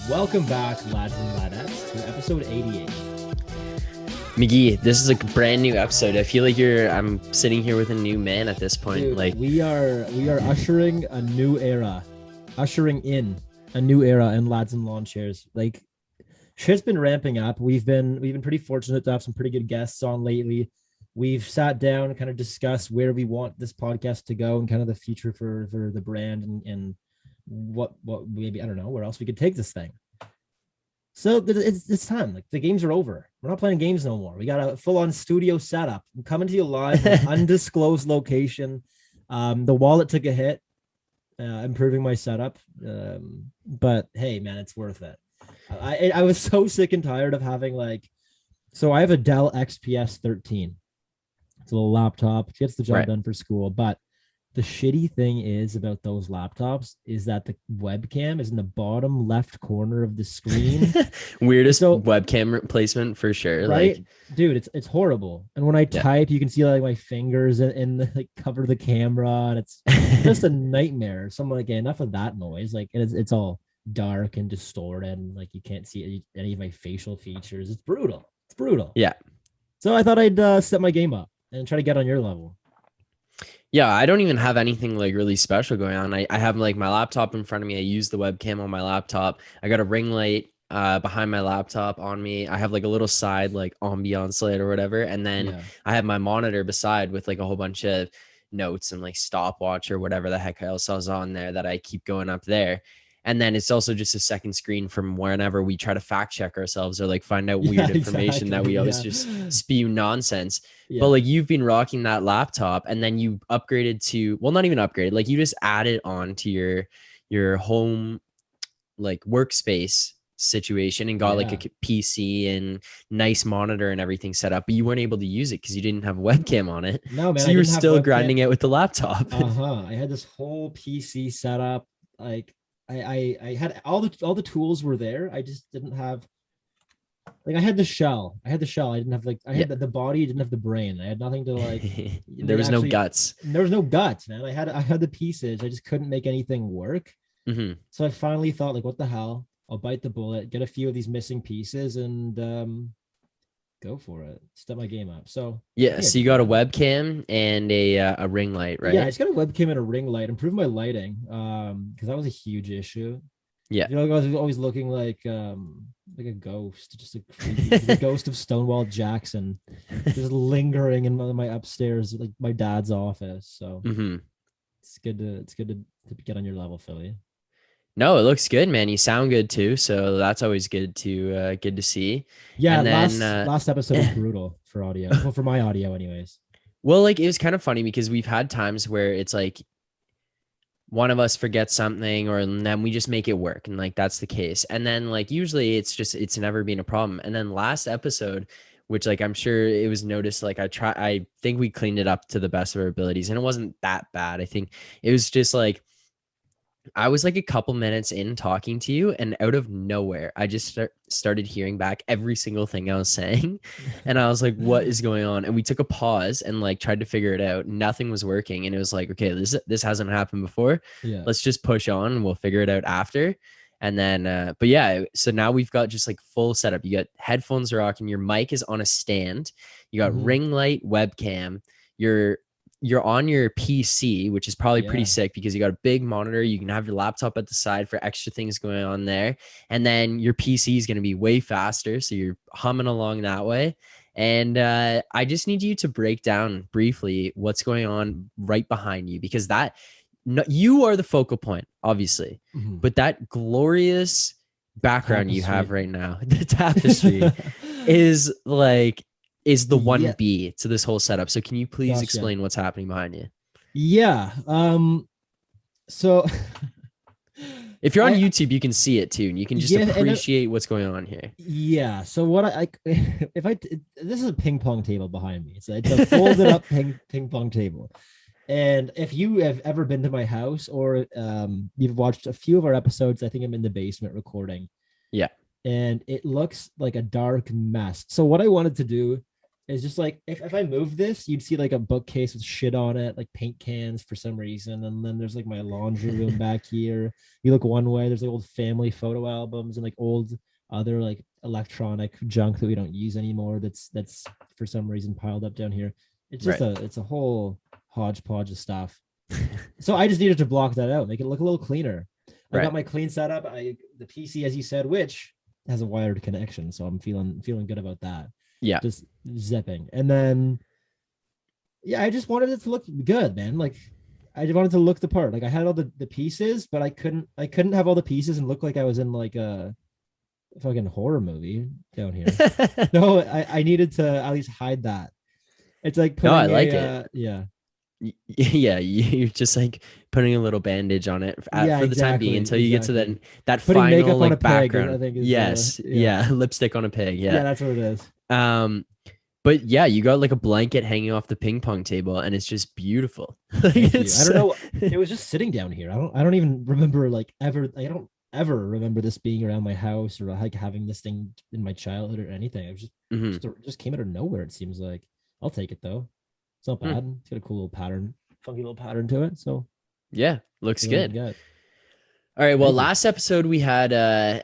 Welcome back, lads and ladettes, to episode 88. McGee, this is a brand new episode. I feel like I'm sitting here with a new man at this point. Dude, like we are ushering a new era, ushering in a new era in lads and lawn chairs. Like, shit's been ramping up. We've been pretty fortunate to have some pretty good guests on lately. We've sat down and kind of discussed where we want this podcast to go and kind of the future for the brand and what maybe, I don't know, where else we could take this thing. So it's time. Like, the games are over. We're not playing games no more. We got a full-on studio setup. I'm coming to you live from an undisclosed location. The wallet took a hit, improving my setup. But hey, man, it's worth it. I was so sick and tired of having so I have a Dell XPS 13. It's a little laptop. It gets the job done for school, but the shitty thing is about those laptops is that the webcam is in the bottom left corner of the screen. Weirdest webcam placement for sure. Right? Like, dude, it's horrible. And when I type, you can see like my fingers in the cover the camera, and it's just a nightmare. So I'm like, okay, enough of that noise. Like, it's all dark and distorted, and like you can't see any of my facial features. It's brutal. It's brutal. Yeah. So I thought I'd step my game up and try to get on your level. Yeah, I don't even have anything like really special going on. I have like my laptop in front of me. I use the webcam on my laptop. I got a ring light behind my laptop on me. I have like a little side like ambiance light or whatever. And then I have my monitor beside with like a whole bunch of notes and like stopwatch or whatever the heck else I was on there that I keep going up there. And then it's also just a second screen from whenever we try to fact check ourselves or like find out weird information that we always just spew nonsense. But like, you've been rocking that laptop and then you upgraded to, well, not even upgraded, like you just added on to your home like workspace situation and got like a PC and nice monitor and everything set up, but you weren't able to use it because you didn't have a webcam on it. No, man. So you were still grinding it with the laptop. I had this whole PC set up. Like, I had all the tools were there. I just didn't have, like, I had the shell. I didn't have I had the body, didn't have the brain. I had nothing to like. There was no guts. There was no guts, man. I had the pieces. I just couldn't make anything work. Mm-hmm. So I finally thought, like, what the hell? I'll bite the bullet, get a few of these missing pieces, and go for it. Step my game up. So so you got a webcam and a ring light, right? Yeah, I just got a webcam and a ring light. Improve my lighting, because that was a huge issue. Yeah, I was always looking like a ghost, just a creepy, the ghost of Stonewall Jackson, just lingering in my upstairs, like my dad's office. So it's good to get on your level, Philly. No, it looks good, man. You sound good too, so that's always good to see. Yeah, and then, last episode was brutal for audio. Well, for my audio, anyways. Well, like, it was kind of funny because we've had times where it's like one of us forgets something, and then we just make it work, and like that's the case. And then like usually it's never been a problem. And then last episode, which like I'm sure it was noticed, like I think we cleaned it up to the best of our abilities, and it wasn't that bad. I think it was just like, I was like a couple minutes in talking to you, and out of nowhere, I just started hearing back every single thing I was saying. And I was like, what is going on? And we took a pause and like tried to figure it out. Nothing was working. And it was like, okay, this hasn't happened before. Yeah. Let's just push on and we'll figure it out after. And then, but yeah, so now we've got just like full setup. You got headphones rocking, your mic is on a stand, you got ring light, webcam, you're on your PC, which is probably pretty sick because you got a big monitor. You can have your laptop at the side for extra things going on there. And then your PC is going to be way faster. So you're humming along that way. And I just need you to break down briefly what's going on right behind you, because you are the focal point, obviously, but that glorious background you have right now, the tapestry is the 1B to this whole setup. So can you please explain what's happening behind you? Yeah. So if you're on YouTube, you can see it too, and you can just appreciate what's going on here. Yeah. So what this is a ping pong table behind me. It's a folded up ping pong table. And if you have ever been to my house or you've watched a few of our episodes, I think I'm in the basement recording. Yeah. And it looks like a dark mess. So what I wanted to do It's just like if I move this, you'd see like a bookcase with shit on it, like paint cans for some reason. And then there's like my laundry room back here. You look one way, there's like old family photo albums and like old other like electronic junk that we don't use anymore. That's for some reason piled up down here. It's just Right. it's a whole hodgepodge of stuff. So I just needed to block that out, make it look a little cleaner. I Right. got my clean setup. The PC, as you said, which has a wired connection, so I'm feeling good about that. Yeah. Just zipping, and then yeah, I just wanted it to look good, man. Like I just wanted to look the part. Like I had all the pieces, but I couldn't have all the pieces and look like I was in like a fucking horror movie down here. No, I needed to at least hide that. It's like No, I putting like a it. yeah. Yeah, you're just like putting a little bandage on it Yeah, for the time being exactly. until you get to Exactly. that Putting final makeup on a like pig, I background. think is Yes, yeah. yeah, lipstick on a pig. Yeah, Yeah. that's what it is. Um, but yeah, you got like a blanket hanging off the ping pong table, and it's just beautiful. Like, Thank you. I it's don't know. It was just sitting down here. I don't even remember like ever. I don't ever remember this being around my house or like having this thing in my childhood or anything. It was Mhm. just came out of nowhere. It seems like. I'll take it though. It's not Hmm. bad. It's got a cool little pattern, funky little pattern to it. So Yeah, looks feeling good. good. All right. Well, Thank you. last episode we had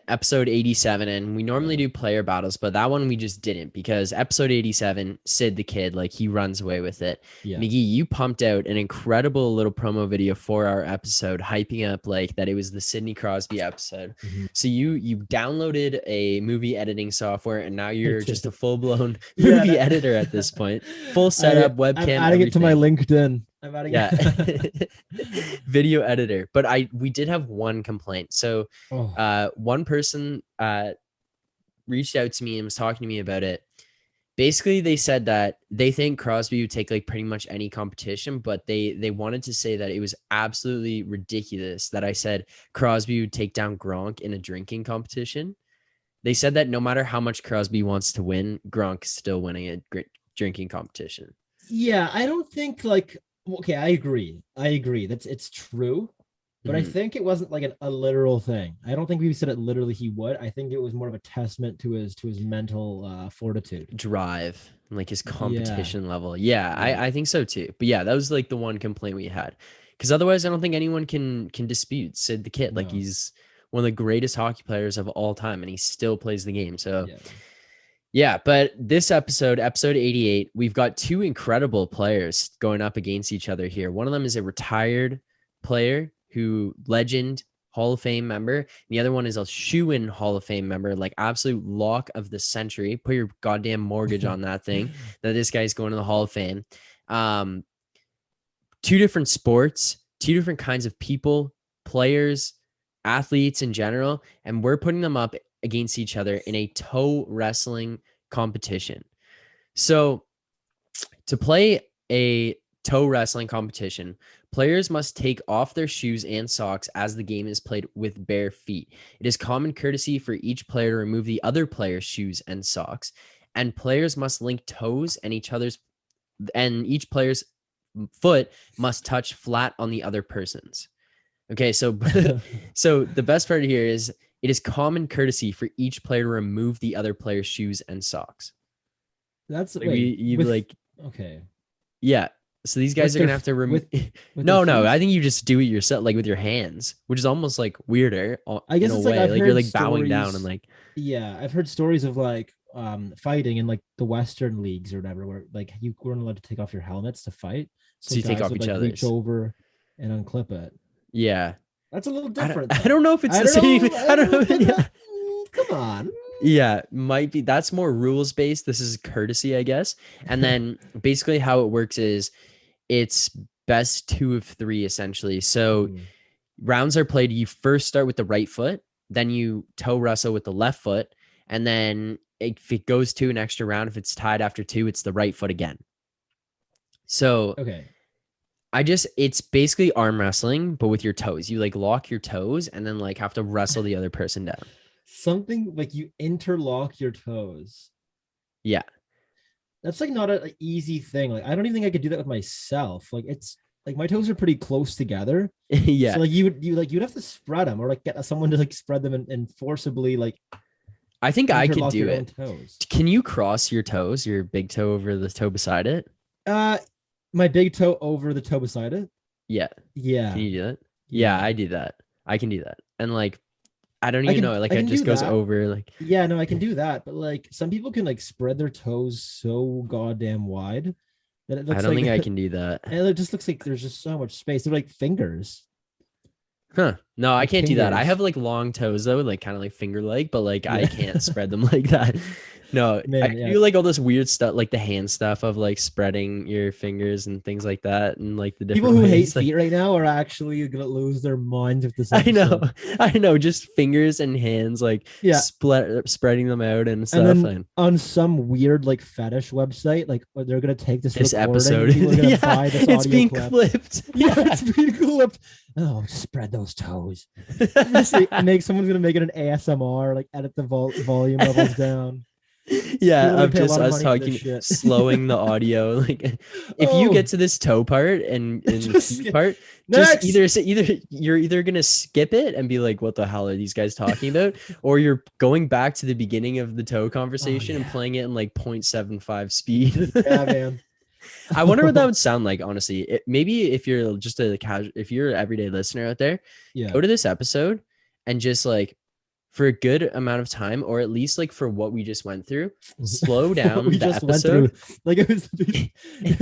episode 87, and we normally do player battles, but that one we just didn't because episode 87, Sid the Kid, like he runs away with it. Yeah. McGee, you pumped out an incredible little promo video for our episode, hyping up like that it was the Sidney Crosby episode. Mhm. So you downloaded a movie editing software, and now you're just a full blown Yeah, movie editor at this point. Full setup, webcam, I'm adding it to my everything. LinkedIn. I'm adding Yeah. it. Video editor. But we did have one complaint. So Oh, one person reached out to me and was talking to me about it. Basically, they said that they think Crosby would take like pretty much any competition, but they wanted to say that it was absolutely ridiculous that I said Crosby would take down Gronk in a drinking competition. They said that no matter how much Crosby wants to win, Gronk's still winning a drinking competition. yeah. I don't think like okay. I agree. That's it's true. But I Mhm. think it wasn't like a literal thing. I don't think we said it literally he would. I think it was more of a testament to his mental fortitude. Drive and like his Yeah. competition level. Yeah, Yeah. I think so too. But yeah, that was like the one complaint we had. Because otherwise I don't think anyone can dispute Sid the Kid. Like No. he's one of the greatest hockey players of all time and he still plays the game. So Yeah. yeah, but this episode, episode 88, we've got two incredible players going up against each other here. One of them is a retired player who legend Hall of Fame member. And the other one is a shoe-in Hall of Fame member, like absolute lock of the century. Put your goddamn mortgage on that thing that this guy's going to the Hall of Fame. Two different sports, two different kinds of people, players, athletes in general, and we're putting them up against each other in a toe wrestling competition. So to play a toe wrestling competition, players must take off their shoes and socks as the game is played with bare feet. It is common courtesy for each player to remove the other player's shoes and socks, and players must link toes and each player's foot must touch flat on the other person's. Okay, so so the best part here is it is common courtesy for each player to remove the other player's shoes and socks. That's Like wait you with like okay yeah. So these guys with are their gonna have to remove. with their No, no. feet. I think you just do it yourself, like with your hands, which is almost like weirder I in guess a it's like way. I've Like you're heard like bowing down and stories. like Yeah, I've heard stories of like fighting in like the Western leagues or whatever, where like you weren't allowed to take off your helmets to fight. so So you take guys off would each like reach other's. over and unclip it. Yeah. That's a little different I though. don't know if it's I the don't same. know. I don't know. Yeah. Come on. Yeah, might be. That's more rules based. This is courtesy, I guess. And then basically how it works is it's best two of three essentially. So Mhm. rounds are played. You first start with the right foot, then you toe wrestle with the left foot, and then if it goes to an extra round, if it's tied after two, it's the right foot again. So Okay. it's basically arm wrestling, but with your toes. You like lock your toes and then like have to wrestle the other person down. Something like you interlock your toes. Yeah. That's like not an easy thing. Like I don't even think I could do that with myself. Like it's like my toes are pretty close together. Yeah. So like you'd have to spread them or like get someone to like spread them and forcibly like I think Have I you ever could lost do your own it. toes? Can you cross your toes, your big toe over the toe beside it? Uh, my big toe over the toe beside it. Yeah. Can Yeah, you do that? Yeah, yeah. I do that. I can do that. And like, I don't even know. Like, I it can just do goes that. over. Like, Yeah, no, I can do that. But like some people can like spread their toes so goddamn wide that it I looks don't like think I can do that. and it just looks like there's just so much space. They're like fingers, Huh. No, I like can't do that. I fingers. have like long toes though, like kind of like finger like, but like I Yeah, can't spread them like that. No, I man. can Yeah, do like all this weird stuff, like the hand stuff of like spreading your fingers and things like that, and like the people different who hate ways. Like, feet right now are actually gonna lose their minds with this I know, episode. I know, just fingers and hands, like Yeah, spreading them out and and stuff. then And on some weird like fetish website, like they're gonna take this this recording and episode, people are gonna yeah, buy this it's audio being clip. clipped. Yeah, it's being clipped. Oh, spread those toes. Someone's gonna make it an ASMR, like edit the volume levels down. Yeah, People are gonna of pay a just lot of us money for talking, this shit. slowing the audio. Like, if you Oh, get to this toe part and the just feet part, next. just either you're either gonna skip it and be like, "What the hell are these guys talking about?" or you're going back to the beginning of the toe conversation and yeah. playing it in like 0.75 speed. Yeah, man. I wonder what that would sound like, honestly. Maybe if you're just a casual, if you're an everyday listener out there, Yeah. go to this episode and just like for a good amount of time, or at least like for what we just went through, slow down we the just episode. went through. Like it was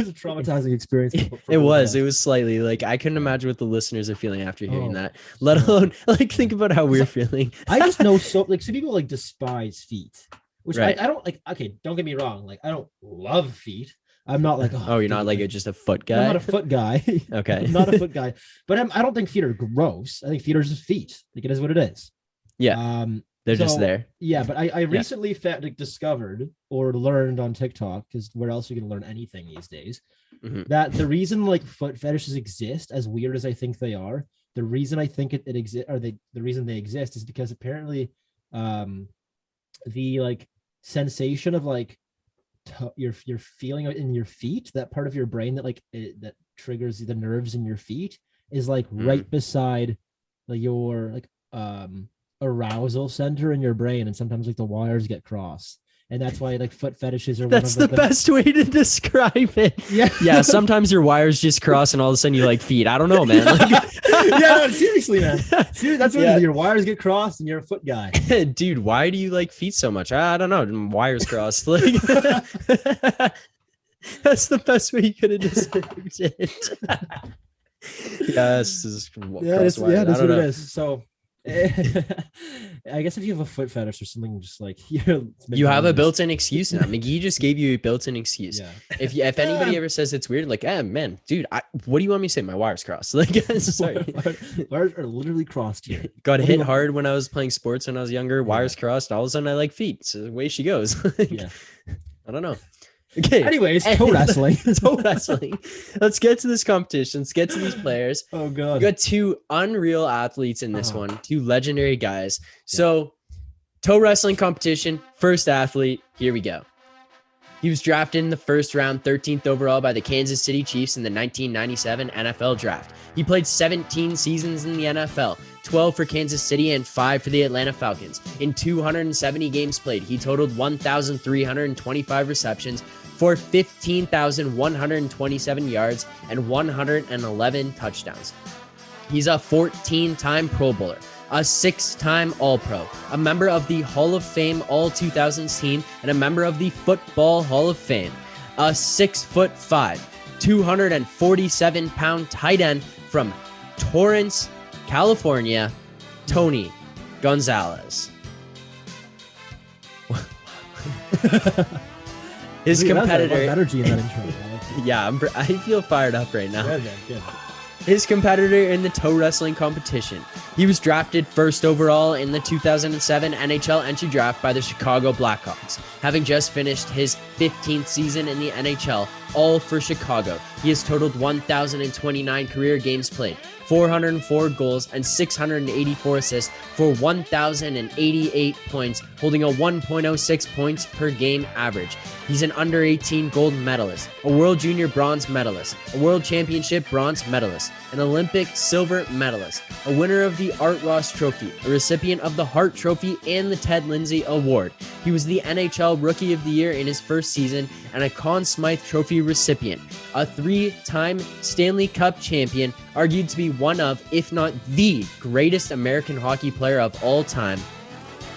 a traumatizing experience. It was slightly like I couldn't imagine what the listeners are feeling after hearing Oh, that, let alone like think about how we're feeling. I just know so like some people like despise feet, which Right. I don't like. Okay, don't get me wrong. Like I don't love feet. I'm not like Oh, you're not feet, like just a foot I'm guy? not a foot guy. Okay. I'm not a foot guy. But I don't think feet are gross. I think feet are just feet. Like it is what it is. Yeah, Um. they're just so, there. Yeah, but I recently discovered or learned on TikTok, because where else are you gonna learn anything these days? Mhm. That the reason like foot fetishes exist, as weird as I think they are, the reason I think it exists, or the reason they exist, is because apparently, the like sensation of like you're feeling it in your feet, that part of your brain that like that triggers the nerves in your feet, is like right beside like your like arousal center in your brain, and sometimes like the wires get crossed, and that's why like foot fetishes are That's one of the best way to describe it. Yeah. Yeah, sometimes your wires just cross and all of a sudden you like feet. I don't know, man. Like, Yeah, no, seriously, man. Seriously, that's what Yeah. it is. Your wires get crossed and you're a foot guy. Dude, why do you like feet so much? I don't know. Wires crossed. Like, that's the best way you could have described it. Yes, Yeah, that's what it is. So I guess if you have a foot fetish or something, just like You have a built-in excuse now. McGee just gave you a built-in excuse. Yeah. If anybody ever says it's weird, like, man, dude, what do you want me to say? My wires crossed. Like, sorry, Wires are literally crossed here. got What do hit you- hard when I was playing sports when I was younger. Wires crossed. All of a sudden, I like feet. So away she goes. Like, Yeah. I don't know. Okay. Anyways, toe wrestling. Toe wrestling. Let's get to this competition. Let's get to these players. Oh We god. got two unreal athletes in this Oh. one, two legendary guys. So, toe wrestling competition, first athlete, here we go. He was drafted in the first round, 13th overall by the Kansas City Chiefs in the 1997 NFL draft. He played 17 seasons in the NFL, 12 for Kansas City and 5 for the Atlanta Falcons. In 270 games played, he totaled 1,325 receptions for 15,127 yards and 111 touchdowns. He's a 14-time Pro Bowler, a 6-time All-Pro, a member of the Hall of Fame All-2000s team, and a member of the Football Hall of Fame. A 6'5", 247-pound tight end from Torrance, California, Tony Gonzalez. His Dude, that's a lot of competitor, energy in that intro. I like it. yeah, I feel fired up right now. Good, man, good. His competitor in the toe wrestling competition. He was drafted first overall in the 2007 NHL entry draft by the Chicago Blackhawks. Having just finished his 15th season in the NHL, all for Chicago, he has totaled 1,029 career games played, 404 goals, and 684 assists for 1,088 points, holding a 1.06 points per game average. He's an under 18 gold medalist, a World Junior bronze medalist, a World Championship bronze medalist, an Olympic silver medalist, a winner of the the Art Ross Trophy, a recipient of the Hart Trophy and the Ted Lindsay Award. He was the NHL Rookie of the Year in his first season and a Conn Smythe Trophy recipient, a 3-time Stanley Cup champion, argued to be one of, if not the greatest American hockey player of all time,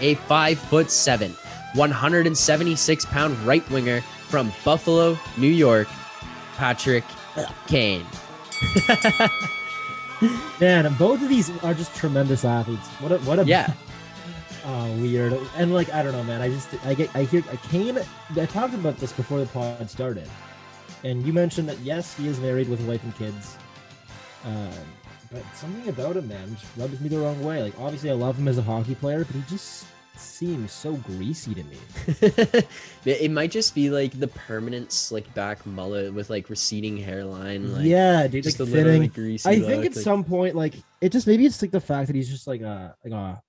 a 5'7", 176-pound right winger from Buffalo, New York, Patrick Kane. Man, both of these are just tremendous athletes. What a Yeah. Oh, weird. And like, I don't know, man. I hear Kane. I talked about this before the pod started, and you mentioned that yes, he is married with a wife and kids. But something about him, man, just rubs me the wrong way. Like, obviously, I love him as a hockey player, but he just seems so greasy to me. It might just be like the permanent slick back mullet with like receding hairline. Like, yeah, dude, just like a little fitting. like, greasy I look, think at like- some point, like it just maybe it's like the fact that he's just because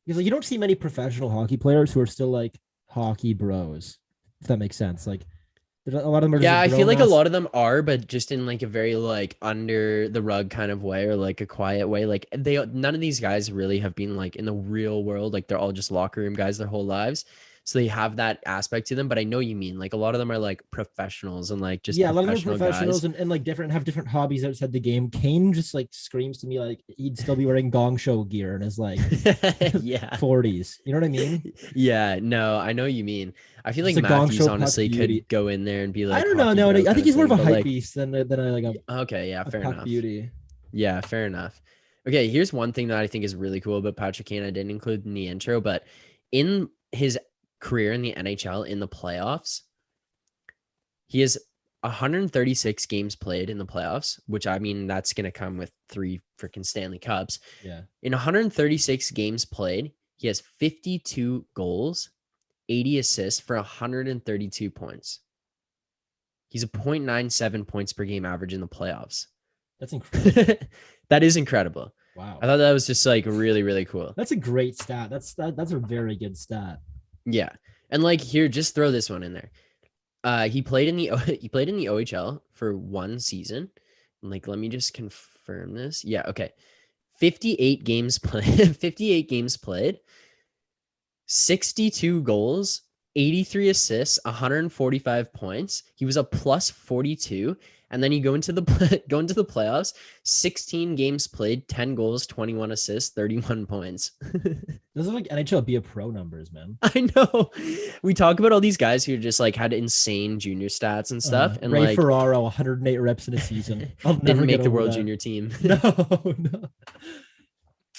like you don't see many professional hockey players who are still like hockey bros, if that makes sense. Like there's a lot of them are Yeah, I just feel like a grown-ass- lot of them are, but just in like a very like under the rug kind of way or like a quiet way. Like none of these guys really have been like in the real world. Like they're all just locker room guys their whole lives. So they have that aspect to them. But I know you mean like a lot of them are like professionals and like just yeah, a lot of them are professional professionals guys. and like different have different hobbies outside the game. Kane just like screams to me like he'd still be wearing Gong Show gear in his like Yeah. 40s. You know what I mean? Yeah, no, I know what you mean. I feel Just like a Gong Matthews Show puck honestly beauty. could go in there and be like, I don't know. hockey No, bro I kind think he's more of a thing, but, hype like, beast than a like okay, yeah, a fair puck enough. beauty. Yeah, fair enough. Okay, here's one thing that I think is really cool about Patrick Kane. I didn't include in the intro, but in his career in the NHL in the playoffs, he has 136 games played in the playoffs, which I mean, that's going to come with 3 freaking Stanley Cups. Yeah. In 136 games played, he has 52 goals, 80 assists for 132 points. He's a 0.97 points per game average in the playoffs. That's incredible. That is incredible. Wow. I thought that was just like really, really cool. That's a great stat. That's a very good stat. Yeah. And like here, just throw this one in there. He played in the OHL for 1 season. Like, let me just confirm this. Yeah, okay. 58 games played, 58 games played, 62 goals, 83 assists, 145 points. He was a plus 42. And then you go into the playoffs, 16 games played, 10 goals, 21 assists, 31 points. Those are like NHL be a pro numbers, man. I know. We talk about all these guys who just like had insane junior stats and stuff, and Ray like Ferraro, 108 reps in a season. I'll never didn't make get the over World that. Junior team. No.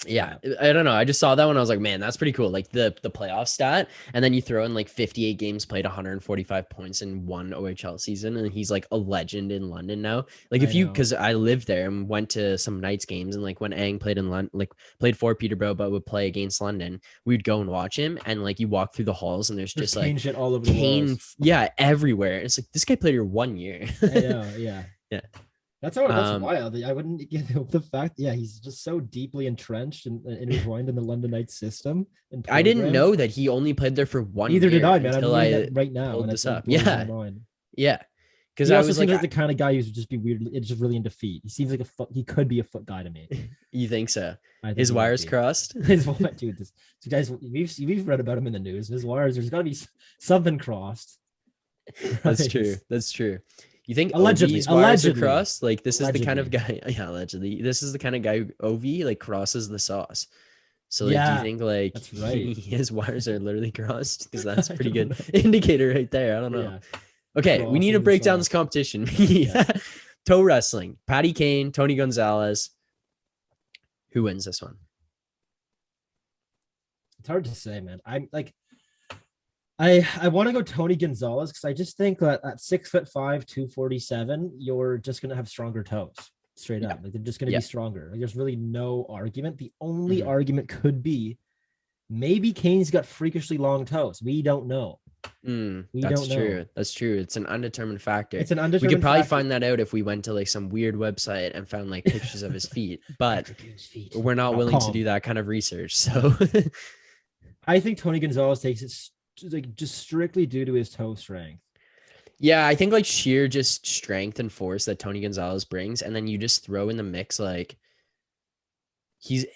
Yeah, I don't know. I just saw that one. I was like, man, that's pretty cool. Like the playoff stat, and then you throw in like 58 games played, 145 points in 1 OHL season, and he's like a legend in London now. Like if I you, know. because I lived there and went to some Knights games, and like when Ang played in London, like played for Peterborough, but would play against London, we'd go and watch him, and like you walk through the halls, and there's There's just Kane like shit all over the Kane, walls. yeah, everywhere. It's like this guy played here 1 year. I know, yeah. Yeah. That's Um, wild. I wouldn't get the fact. Yeah, he's just so deeply entrenched and intertwined in the London Knights system. And I didn't program. know that he only played there for 1 Neither year did I, man. I'm until learning I that right now. pulled And this it, like, up. blows Yeah. my mind. yeah, because He I also was seems like, like the kind of guy who's just be weird. It's just really into feet. He seems like he could be a foot guy to me. you think so? I think His he would wires be. crossed. His dude, this guys, we've read about him in the news. His wires, there's got to be something crossed. That's Right. true. That's true. You think Allegedly- OV's wires are allegedly. crossed? Like this is the kind of Allegedly. guy. Yeah, allegedly. This is the kind of guy who OV like crosses the sauce. So like, do Yeah, you think like that's right. his wires are literally crossed? Because that's a I pretty don't good know. indicator right there. I don't know. Yeah. Okay, we need to Crossing the break down sauce. this competition. Yeah. Toe wrestling. Patty Kane, Tony Gonzalez. Who wins this one? It's hard to say, man. I'm like, I want to go Tony Gonzalez because I just think that at 6'5", 247, you're just gonna have stronger toes. Straight Yeah. up, like they're just gonna Yeah. be stronger. Like, there's really no argument. The only Mhm. argument could be maybe Kane's got freakishly long toes. We don't know. We That's don't know. true. That's true. It's an undetermined factor. It's an We undetermined. could probably factor. find that out if we went to like some weird website and found like pictures of his feet, but Patrick Kane's feet. we're not willing to .com. do that kind of research. So I think Tony Gonzalez takes it like just strictly due to his toe strength. yeah, I think like sheer just strength and force that Tony Gonzalez brings, and then you just throw in the mix like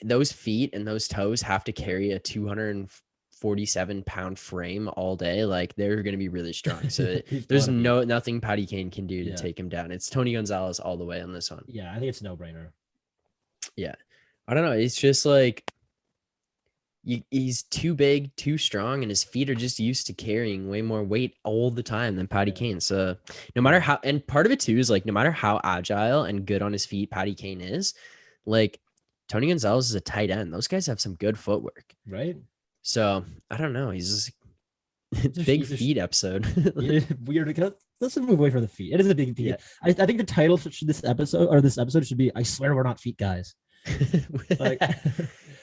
those feet and those toes have to carry a 247-pound frame all day. Like they're going to be really strong. So He's there's gotta be. nothing Patty Kane can do to Yeah. take him down. It's Tony Gonzalez all the way on this one. Yeah, I think it's a no-brainer. Yeah. I don't know. It's just like he's too big, too strong, and his feet are just used to carrying way more weight all the time than Patty Yeah. Kane. So no matter how, and part of it too is like no matter how agile and good on his feet Patty Kane is, like Tony Gonzalez is a tight end. Those guys have some good footwork. Right? So I don't know. He's a- big he's a- feet episode. Weird because let's move away from the feet. It is a big feet. Yeah. I think the title should this episode should be "I swear we're not feet guys." Like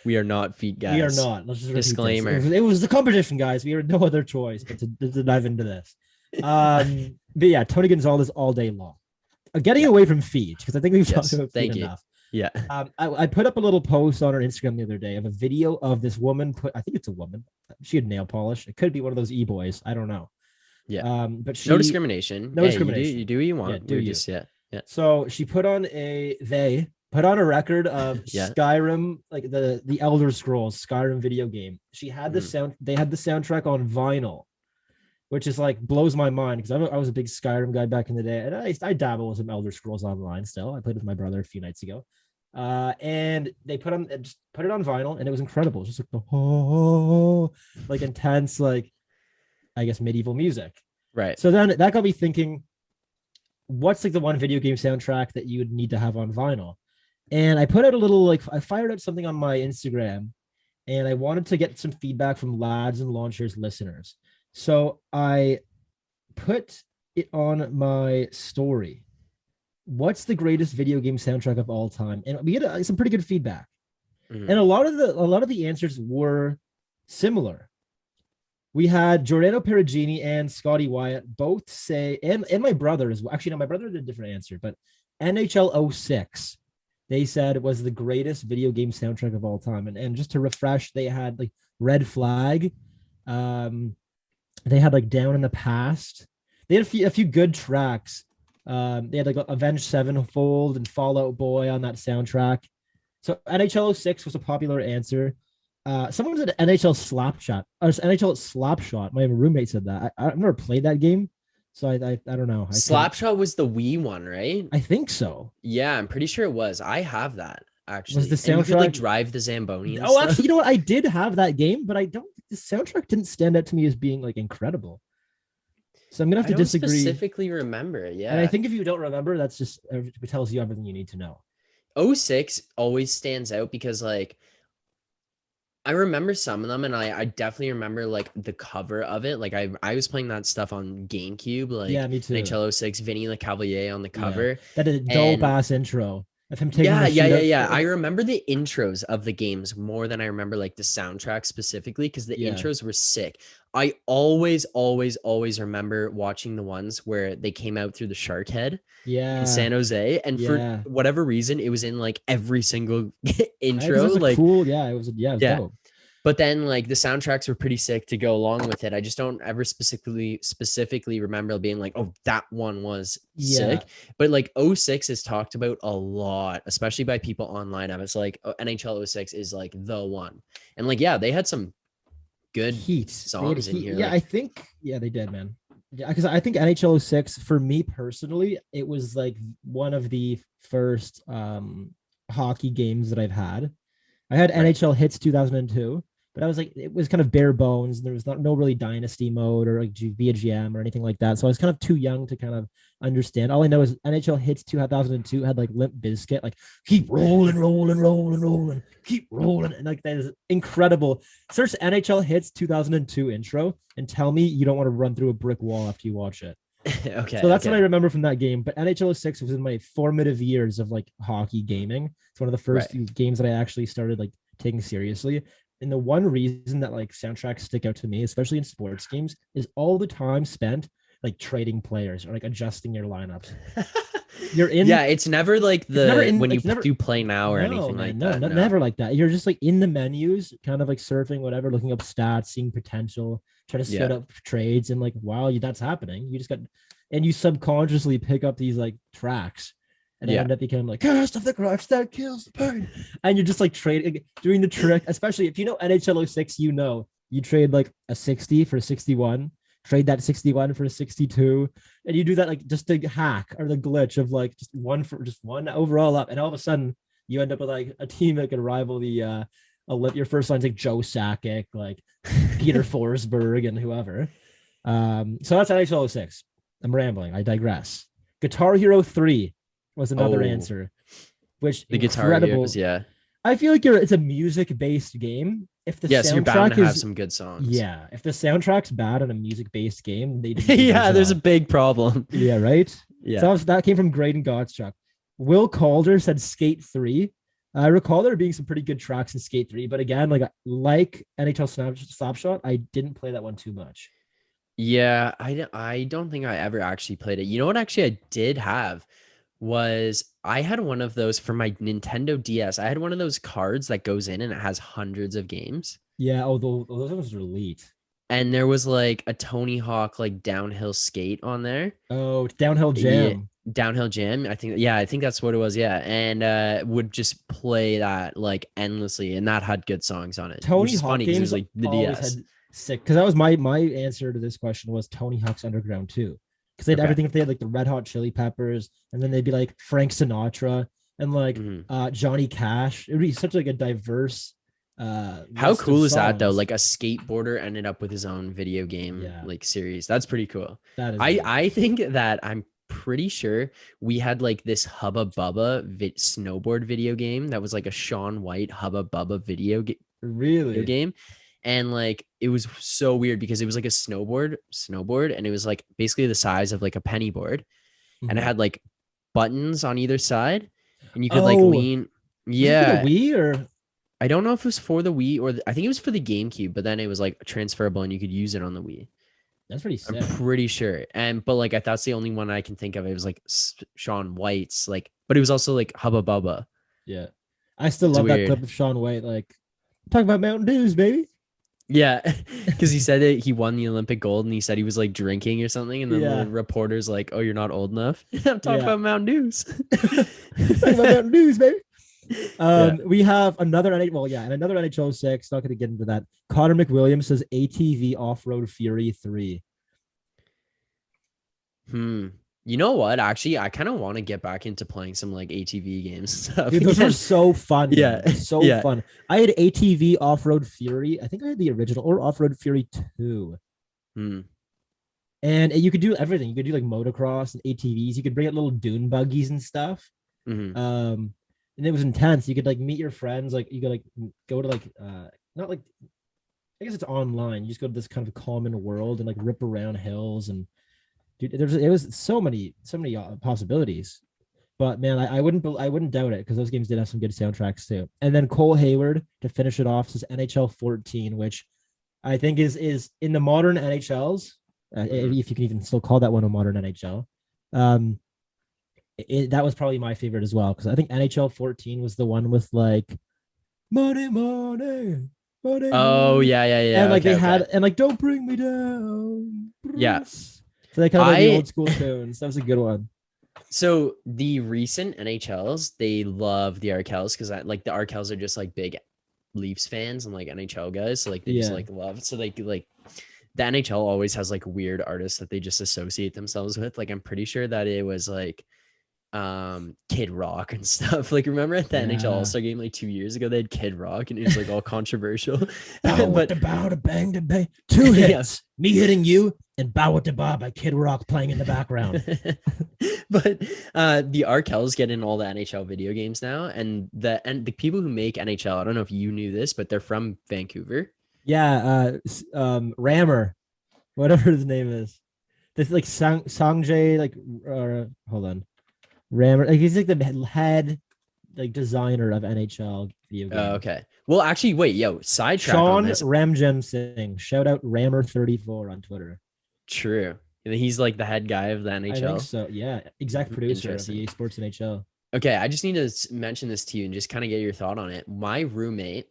We are not feet guys. we are not. Let's just repeat this. Disclaimer. It was the competition, guys. We had no other choice but to dive into this. But yeah, Tony Gonzalez all day long. Getting away from feet because I think we've talked about feet Thank you. enough. Yeah. I put up a little post on our Instagram the other day of a video of this woman. I think it's a woman. She had nail polish. It could be one of those e-boys. I don't know. Yeah. But No discrimination. No discrimination. You do what you want. Yeah, do you. Yeah. So she put on a record of Yeah. Skyrim, like the Elder Scrolls Skyrim video game. She had the they had the soundtrack on vinyl, which is like blows my mind because I was a big Skyrim guy back in the day, and I dabble with some Elder Scrolls Online still. I played with my brother a few nights ago. And they put it on vinyl, and it was incredible. Just like like intense, like I guess medieval music. Right. So then that got me thinking, what's like the one video game soundtrack that you would need to have on vinyl? And I put out I fired out something on my Instagram, and I wanted to get some feedback from Lads and Lawn Chairs listeners. So I put it on my story. What's the greatest video game soundtrack of all time? And we had some pretty good feedback. Mhm. And a lot of the answers were similar. We had Giordano Perugini and Scotty Wyatt both say, and my brother as well. Actually, no, my brother did a different answer, but NHL 06, they said it was the greatest video game soundtrack of all time. And just to refresh, they had like Red Flag. They had like Down in the Past. They had a few good tracks. They had like Avenged Sevenfold and Fallout Boy on that soundtrack. So NHL 06 was a popular answer. Someone said NHL Slapshot. NHL Slapshot. My roommate said that. I've never played that game, so I don't know. Slapshot was the Wii one, right? I think so. Yeah, I'm pretty sure it was. I have that actually. Was the And you could, like soundtrack- drive the Zamboni? And Oh, stuff. actually, you know what? I did have that game, but I don't. The soundtrack didn't stand out to me as being like incredible. So I'm gonna have I to don't disagree. specifically remember it. Yeah. And I think if you don't remember, that's just it tells you everything you need to know. 06 always stands out because like I remember some of them, and I definitely remember like the cover of it. Like I was playing that stuff on GameCube, like Yeah, me too. NHL 06, Vinny LeCavalier on the cover. That is a dope ass intro of him taking. Yeah. I remember the intros of the games more than I remember like the soundtrack specifically because the Yeah. intros were sick. I always remember watching the ones where they came out through the shark head Yeah. in San Jose, and Yeah. for whatever reason, it was in like every single intro. It was Like cool. Yeah, it was. Yeah, it was Yeah. dope. but then like the soundtracks were pretty sick to go along with it. I just don't ever specifically remember being like, oh, that one was sick. But like 06 is talked about a lot, especially by people online. I was like, oh, NHL 06 is like the one. And like, yeah, they had some good Heat songs in here. Yeah, like- I think. Yeah, they did, man. Yeah, because I think NHL 06 for me personally, it was like one of the first hockey games that I've had. I had Right. NHL Hits 2002, but I was like, it was kind of bare bones. There was no really dynasty mode or like be a GM or anything like that. So I was kind of too young to kind of understand. All I know is NHL Hits 2002 had like Limp Bizkit, like keep rolling, keep rolling, and like that is incredible. Search NHL Hits 2002 intro and tell me you don't want to run through a brick wall after you watch it. Okay. So that's okay. what I remember from that game. But NHL 06 was in my formative years of like hockey gaming. It's one of the first Right. few games that I actually started like taking seriously. And the one reason that like soundtracks stick out to me, especially in sports games, is all the time spent like trading players or like adjusting your lineups. You're in. Yeah, it's never like never in- when you it's never- do play now or No, anything man, like no, that. no, no. never like that. You're just like in the menus, kind of like surfing, whatever, looking up stats, seeing potential, trying to set Yeah. up trades, and like while that's happening, you just got, and you subconsciously pick up these like tracks, And it Yeah. ended up becoming like cast of the crotch that kills the pain. And you're just like trading, doing the trick, especially if you know NHL 06, you trade like a 60 for a 61, trade that 61 for a 62, and you do that like just the hack or the glitch of like just one overall up, and all of a sudden you end up with like a team that could rival the your first line's like Joe Sakic, like Peter Forsberg, and whoever. So that's NHL 06. I'm rambling. I digress. Guitar Hero 3 was another Oh, answer, which the Guitar incredible. Heroes, yeah. I feel like it's a music based game. If the Yeah, so you're bound soundtrack to have is some good songs. yeah, if the soundtrack's bad on a music based game, they didn't do their Yeah, there's a job. big problem. Yeah, right. Yeah. So that came from Graydon Gottschalk. Will Calder said Skate 3. I recall there being some pretty good tracks in Skate 3, but again, like NHL Slapshot, I didn't play that one too much. Yeah, I don't think I ever actually played it. You know what actually I did have was I had one of those for my Nintendo DS. I had one of those cards that goes in and it has hundreds of games. Yeah, oh, those ones are elite. And there was like a Tony Hawk like downhill skate on there. Oh, Downhill Yeah, Jam. downhill jam. I think that's what it was. Yeah. And would just play that like endlessly. And that had good songs on it. Which Tony is Hawk funny because it games was like the always DS. had sick, because that was my answer to this question was Tony Hawk's Underground too, because they had Okay. everything. If they had like the Red Hot Chili Peppers, and then they'd be like Frank Sinatra and like Mhm. Johnny Cash. It would be such like a diverse. How list of cool is that though? songs. Like a skateboarder ended up with his own video game Yeah. like series. That's pretty cool. That is I think that I'm pretty sure we had like this Hubba Bubba snowboard video game that was like a Shaun White Hubba Bubba video really. game. And like it was so weird because it was like a snowboard and it was like basically the size of like a penny board and it Mhm. had like buttons on either side and you could like Oh, lean. was it for Yeah. the Wii or I don't know if it was for the Wii or I think it was for the GameCube, but then it was like transferable and you could use it on the Wii. that's pretty I'm sick. pretty sure. But like that's the only one I can think of. It was like Shaun White's like, but it was also like Hubba Bubba. Yeah, I still It's love that weird. clip of Shaun White like talking about Mountain Dews, baby. Yeah, because he said that he won the Olympic gold and he said he was like drinking or something, and then Yeah. the reporter's like, "Oh, you're not old enough." I'm talking Yeah. about Mountain Dews. Talking about Mountain Dews, baby. Yeah. We have another and another NHL 6. Not going to get into that. Connor McWilliams says ATV Off Road Fury 3. You know what? Actually, I kind of want to get back into playing some like ATV games and stuff. Dude, those are again. so fun. Yeah. man. So Yeah. fun. I had ATV Off Road Fury. I think I had the original or Off Road Fury 2. Hmm. And you could do everything. You could do like motocross and ATVs. You could bring out little dune buggies and stuff. Mhm. And it was intense. You could like meet your friends. Like you could like go to like not like I guess it's online. You just go to this kind of common world and like rip around hills and dude, it was so many possibilities. But man, I wouldn't doubt it because those games did have some good soundtracks too. And then Cole Hayward to finish it off says NHL 14, which I think is in the modern NHLs, if you can even still call that one a modern NHL. That was probably my favorite as well because I think NHL 14 was the one with like money, money, money. Oh money. yeah. And like Okay, they had okay. and like don't bring me down. Yeah. Bruce. So they kind of like the I- old school tunes. That was a good one. So the recent NHLs, they love the Arkells because like the Arkells are just like big Leafs fans and like NHL guys. So like they just Yeah. like love it. So like the NHL always has like weird artists that they just associate themselves with. Like I'm pretty sure that it was like Kid Rock and stuff. Like remember at the NHL Yeah. All-Star game like 2 years ago, they had Kid Rock and it was like all controversial. Bow But to bow to bang to bang. Two Yeah. hits. Me hitting you and Bow with the Bob by Kid Rock playing in the background. But the Arkells get in all the NHL video games now, and the people who make NHL, I don't know if you knew this, but they're from Vancouver. Yeah, Rammer, whatever his name is. This like Sanjay, like hold on. Rammer, like he's like the head like designer of NHL video games. Okay. Well, actually, wait, sidetrack on Sean this. Ramjem Singh. Shout out Rammer34 on Twitter. True. And he's like the head guy of the I think NHL. so. Yeah, exec producer of Interesting. EA Sports NHL. Okay, I just need to mention this to you and just kind of get your thought on it. My roommate,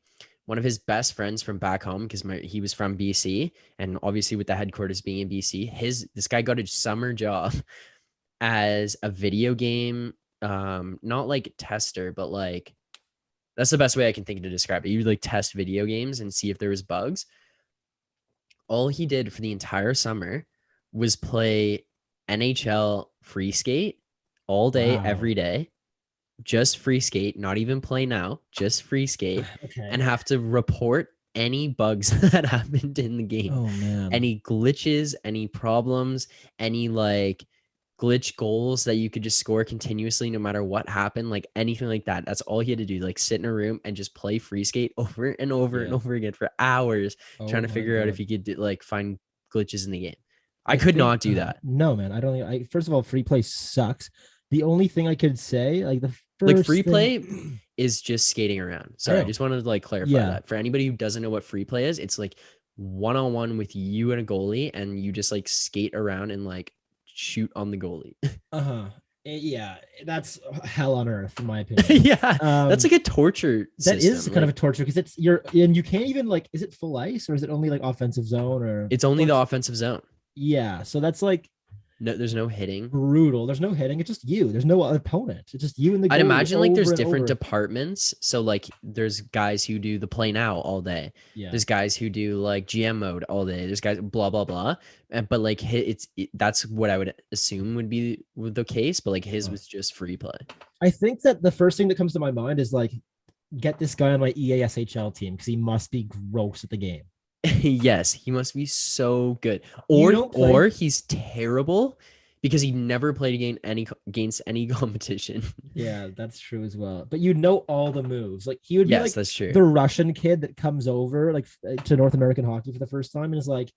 one of his best friends from back home, because he was from BC, and obviously with the headquarters being in BC, this guy got a summer job as a video game not like tester, but like that's the best way I can think to describe it. You would like test video games and see if there was bugs. All he did for the entire summer was play NHL free skate all day, Wow. every day, just free skate, not even play now, just free skate, and Okay. have to report any bugs that happened in the game, Oh man. any glitches, any problems, any like glitch goals that you could just score continuously no matter what happened, like anything like that. That's all he had to do, like sit in a room and just play free skate over and over and Yeah. over again for hours, trying Oh to my figure out if God. he could like find glitches in the game. I I could think not do that. no, man. I don't. I first of all, free play sucks. The only thing I could say, like the Like free first play thing, is just skating around. I Sorry, I know. just wanted to like clarify Yeah. that. For anybody who doesn't know what free play is, it's like one-on-one with you and a goalie, and you just like skate around and like shoot on the goalie. Uh-huh. Yeah. That's hell on earth, in my opinion. Yeah, that's Um, like a torture that is system. kind of a Like torture because it's you're and you can't even like. Is it full ice or is it only like offensive zone or it's only the what's? offensive zone. Yeah. So that's like No, there's no hitting. brutal. There's no hitting. It's just you. There's no opponent. It's just you and the I'd goalie imagine like there's over and different over. departments. So like there's guys who do the play now all day. Yeah. There's guys who do like GM mode all day. There's guys blah blah blah. But like that's what I would assume would be the case. But like his Uh-huh. was just free play. I think that the first thing that comes to my mind is like, get this guy on my EASHL team because he must be gross at the game. Yes, he must be so good. You Or don't play. or he's terrible because he never played against any competition. Yeah, that's true as well. But you know all the moves. Like he would be Yes, like that's true. the Russian kid that comes over like to North American hockey for the first time and is like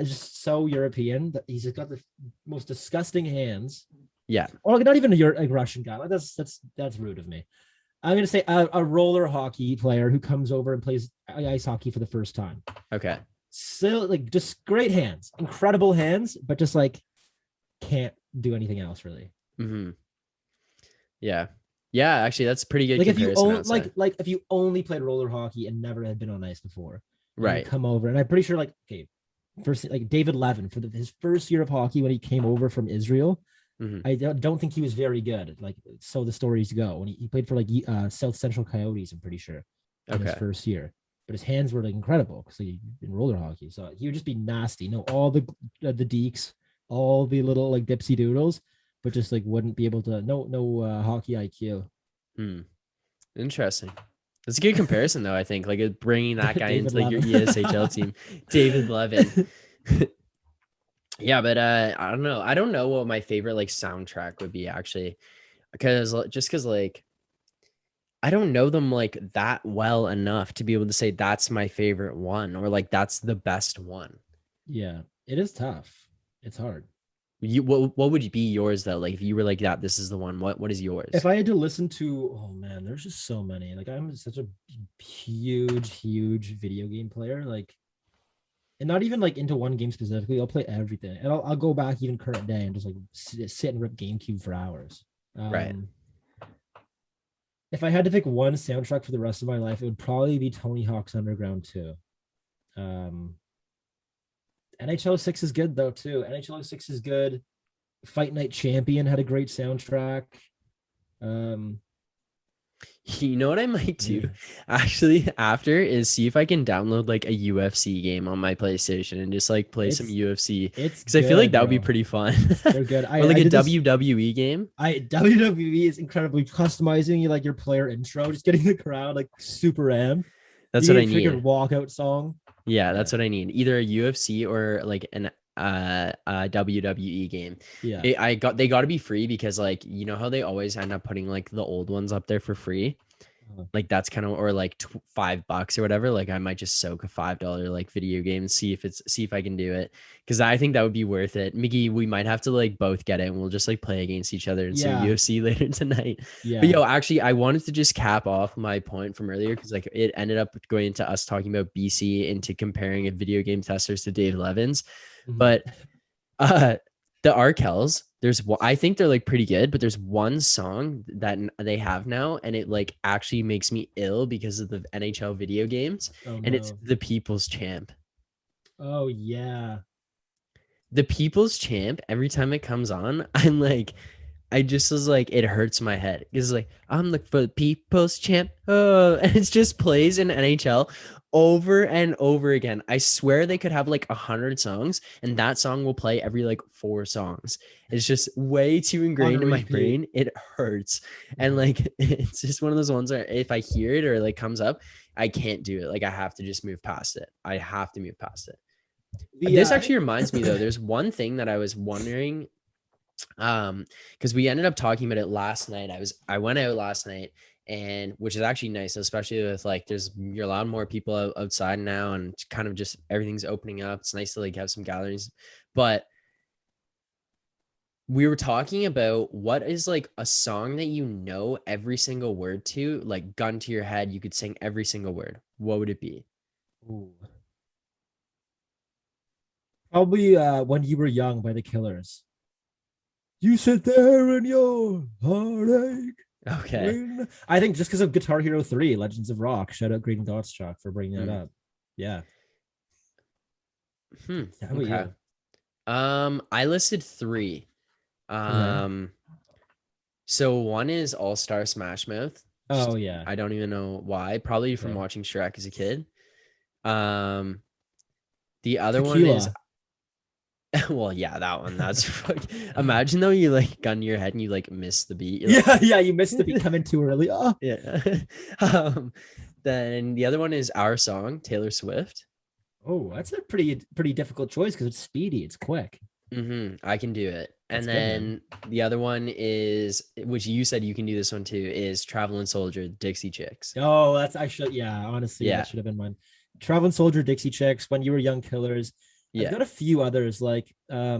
just so European that he's just got the most disgusting hands. Yeah. Or like not even a Russian guy. Like that's rude of me. I'm gonna say a roller hockey player who comes over and plays ice hockey for the first time. Okay. Still like just great hands, incredible hands, but just like can't do anything else really. Hmm. Yeah. Yeah, actually that's a pretty good Like if you comparison, only I'd say. like if you only played roller hockey and never had been on ice before, and you Right. come over, and I'm pretty sure like okay, first like David Levin for his first year of hockey when he came over from Israel, Hmm. I don't think he was very good. Like so the stories go when he played for like South Central Coyotes, I'm pretty sure in his Okay. first year. But his hands were like incredible because he in roller hockey, so he would just be nasty. No, all the deeks, all the little like dipsy doodles, but just like wouldn't be able to. No hockey IQ. Hmm. Interesting. That's a good comparison, though. I think like bringing that guy David into like your Levin. ESHL team, David Levin. Yeah, but I don't know. I don't know what my favorite like soundtrack would be actually, because like I don't know them like that well enough to be able to say that's my favorite one or like that's the best one. Yeah, it is tough. It's hard. What would be yours though? Like if you were like that, this is the one. What is yours? If I had to listen to, oh man, there's just so many. Like I'm such a huge video game player. Like, and not even like into one game specifically. I'll play everything, and I'll go back even current day and just like sit and rip GameCube for hours. Right. If I had to pick one soundtrack for the rest of my life, it would probably be Tony Hawk's Underground 2. Um, NHL 6 is good though too. NHL 6 is good. Fight Night Champion had a great soundtrack. Um, You know what I might do yeah. actually after is see if I can download like a UFC game on my PlayStation and just like play some It's UFC it's because I feel like good, that would be bro. pretty fun. They're good. Or like I a did this. WWE game. WWE is incredibly customizing you like your player intro, just getting the crowd like super am. That's You what I get a freaking need. walkout song. Yeah, Yeah, that's what I need. Either a UFC or like an WWE game. yeah, They got to be free because like you know how they always end up putting like the old ones up there for free. uh, Like that's kind of or like $5 or whatever. Like I might just soak a $5 like video game and see if I can do it because I think that would be worth it. Mickey, we might have to like both get it and we'll just like play against each other and some yeah, UFC later tonight. But yeah. yo, actually, I wanted to just cap off my point from earlier because like it ended up going into us talking about BC into comparing a video game testers to Dave Levins, Mhm. but uh the Arkells, I think they're like pretty good, but there's one song that they have now, and it like actually makes me ill because of the NHL video games, Oh and it's no. the People's Champ. Oh yeah. The People's Champ, every time it comes on, I'm like, I just was like, it hurts my head. It's like, I'm the for the people's champ. Oh, and it just plays in NHL over and over again. I swear they could have like 100 songs, and that song will play every like 4 songs. It's just way too On ingrained in my repeat. brain. It hurts. And like, it's just one of those ones where if I hear it or like comes up, I can't do it. Like, I have to just move past it. I have to move past it. This I actually think reminds me though, there's one thing that I was wondering, because we ended up talking about it last night. I went out last night, and which is actually nice, especially with like you're allowed more people outside now, and kind of just everything's opening up. It's nice to like have some gatherings. But we were talking about what is like a song that you know every single word to, like gun to your head, you could sing every single word. What would it be? Ooh. Probably When You Were Young by the Killers. You sit there in your heartache. Okay. I think just because of Guitar Hero 3, Legends of Rock. Shout out Green Gottschalk for bringing that up. Yeah. How about Okay. you? I listed 3. Okay. So one is All Star Smash Mouth. Oh yeah. I don't even know why. Probably from Okay. watching Shrek as a kid. Um, the other one is Tequila. well, yeah, that one. That's imagine though you like gun to your head and you like miss the beat. You're like, Yeah. You missed the beat coming too early. Oh. yeah. um, then the other one is Our Song, Taylor Swift. Oh, that's a pretty difficult choice because it's speedy. It's quick. I can do it. That's And good, man. then the other one is, which you said you can do this one too, is Traveling Soldier, Dixie Chicks. Oh, that's I should yeah. Honestly, Yeah. that should have been mine. Traveling Soldier, Dixie Chicks, When You Were Young, Killers. I've Yeah. got a few others like I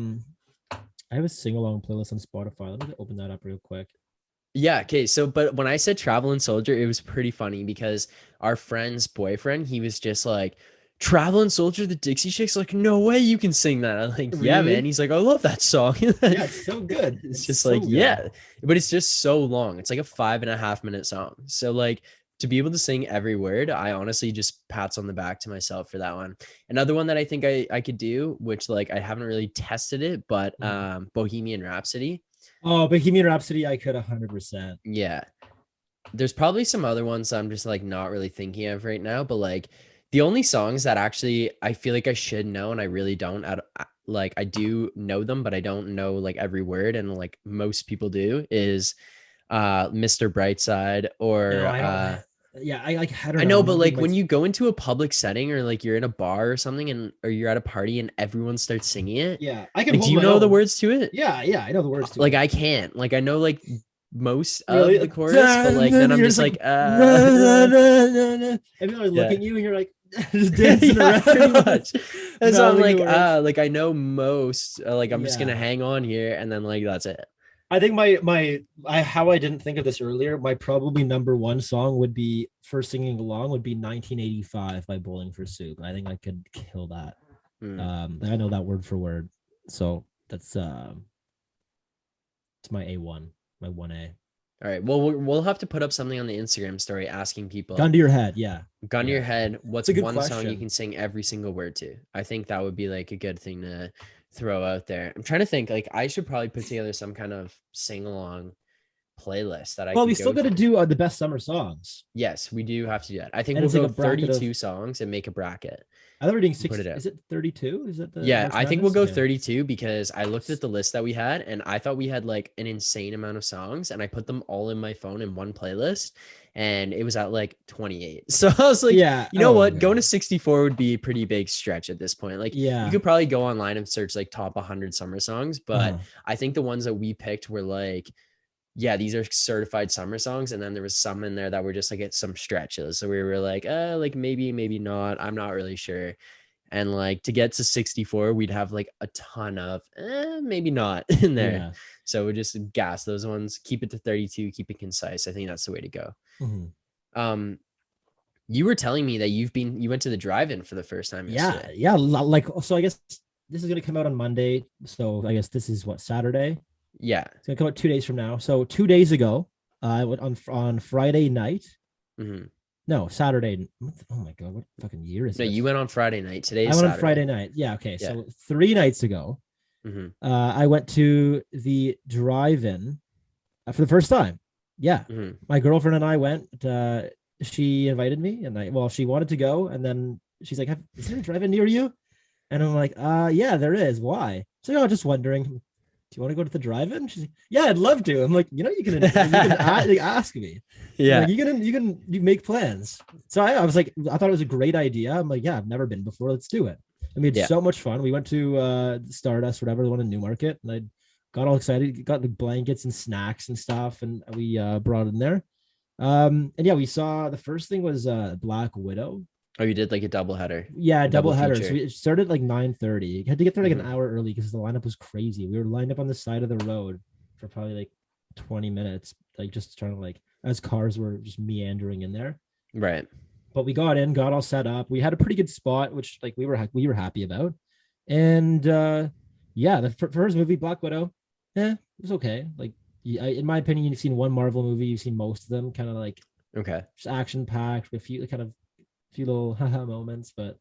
have a sing along playlist on Spotify. Let me open that up real quick. Yeah. Okay. So, but when I said Traveling Soldier, it was pretty funny because our friend's boyfriend, he was just like, Traveling Soldier, the Dixie Chicks, like, no way you can sing that. I'm like, yeah, man. Really? He's like, I love that song. Yeah, it's so good. It's It's just so like, good. yeah, but it's just so long. It's like a 5.5 minute song. So, like, to be able to sing every word, I honestly just pats on the back to myself for that one. Another one that I think I could do, which like I haven't really tested it, but Bohemian Rhapsody. Oh, Bohemian Rhapsody, I could 100%. Yeah. There's probably some other ones I'm just like not really thinking of right now, but like the only songs that actually I feel like I should know and I really don't like I do know them, but I don't know like every word, and like most people do, is Mr. Brightside No, or I don't. Yeah, I don't I know. know, I'm but not being like my when you go into a public setting or like you're in a bar or something and or you're at a party and everyone starts singing it, yeah, I can like do hold you my know the own. words to it? Yeah, I know the words to Like it. I can't. Like I know like most Really? of the chorus, but like then I'm You're just just like like and people are yeah. looking at you and you're like just dancing Yeah, around, pretty much. And so I'm mouthing the like, words. like I know most. Like I'm just gonna Yeah. hang on here, and then like that's it. I think how I didn't think of this earlier. My probably number one song would be for singing along would be 1985 by Bowling for Soup. I think I could kill that. Hmm. I know that word for word. So that's it's my A1, my 1A. All right. Well, we'll have to put up something on the Instagram story asking people, Gun to your head, yeah. gun to your Yeah. head, It's what's a good one song you question. can sing every single word to? I think that would be like a good thing to throw out there. I'm trying to think. Like I should probably put together some kind of sing along playlist that I Well, we could still go got to through. do the best summer songs. Yes, we do have to do that. I think And we'll it's like go a bracket of 32 songs and make a bracket I thought we are doing and put six. it out. Is it 32? Is that the Yeah, March I think we'll Madness? go Okay. 32 because I looked at the list that we had and I thought we had like an insane amount of songs and I put them all in my phone in one playlist and it was at like 28. So I was like, Yeah. you know Oh what? Going yeah. to 64 would be a pretty big stretch at this point. Like you Yeah. could probably go online and search like top 100 summer songs, but Uh-huh. I think the ones that we picked were like, yeah, these are certified summer songs. And then there was some in there that were just like at some stretches. So we were like maybe, maybe not. I'm not really sure. And like to get to 64, we'd have like a ton of maybe not in there. Yeah. So we just gas those ones, keep it to 32, keep it concise. I think that's the way to go. Mhm. Um, you were telling me that you went to the drive-in for the first time Yeah. yesterday. Yeah. Like so I guess this is gonna come out on Monday. So I guess this is what, Saturday? Yeah. It's gonna come out 2 days from now. So 2 days ago, I went on Friday night. Mm-hmm. No, Saturday. Oh my god, what fucking year is No, this? you went on Friday night. Today I is went on Saturday. Friday night. Yeah, okay. Yeah. So 3 nights ago, Mm-hmm. I went to the drive-in for the first time. Yeah, Mhm. my girlfriend and I went. She invited me, and she wanted to go, and then she's like, "Is there a drive-in near you?" And I'm like, yeah, there is. Why? So, just wondering. Do you want to go to the drive-in? She's like, yeah, I'd love to. I'm like, ask me. Like, Yeah. you make plans. So I was like, I thought it was a great idea. I'm like, yeah, I've never been before. Let's do it. And we had Yeah. so much fun. We went to Stardust, whatever, the one in Newmarket, and I got all excited, got the blankets and snacks and stuff, and we brought it in there. And yeah, we saw the first thing was Black Widow. Oh, you did like a double header, Yeah, a double double header. So feature. we started like 9:30. Had to get there like an Mhm. hour early because the lineup was crazy. We were lined up on the side of the road for probably like 20 minutes, like just trying to like as cars were just meandering in there. Right. But we got in, got all set up. We had a pretty good spot, which like we were happy about. And yeah, the first movie, Black Widow, it was okay. Like in my opinion, you've seen one Marvel movie, you've seen most of them, kind of like Okay. just action packed with a few little haha moments, but it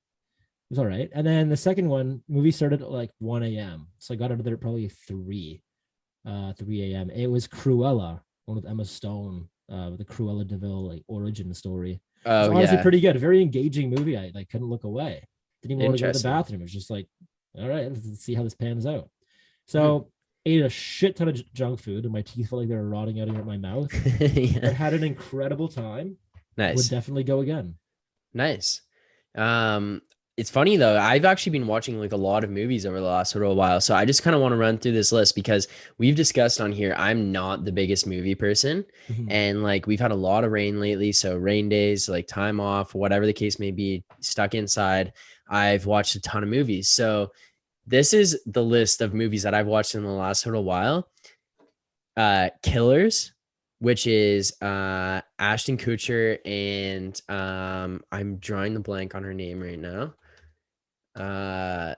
was all right. And then the second one, movie started at like 1 a.m. So I got out of there at probably 3 a.m. It was Cruella, one with Emma Stone, with the Cruella Deville like origin story. It was Oh honestly yeah. pretty good. A very engaging movie. I like couldn't look away. Didn't even want to go to the Interesting. bathroom. It was just like, all right, let's see how this pans out. Hmm. So ate a shit ton of junk food, and my teeth felt like they were rotting out of my mouth. Yeah. But had an incredible time. Would Nice. definitely go again. Nice. Um, it's funny though. I've actually been watching like a lot of movies over the last little while, so I just kind of want to run through this list because we've discussed on here. I'm not the biggest movie person, Mhm. and like we've had a lot of rain lately, so rain days, like time off, whatever the case may be, stuck inside. I've watched a ton of movies, so this is the list of movies that I've watched in the last little while. Killers, which is Ashton Kutcher and I'm drawing the blank on her name right now. Uh,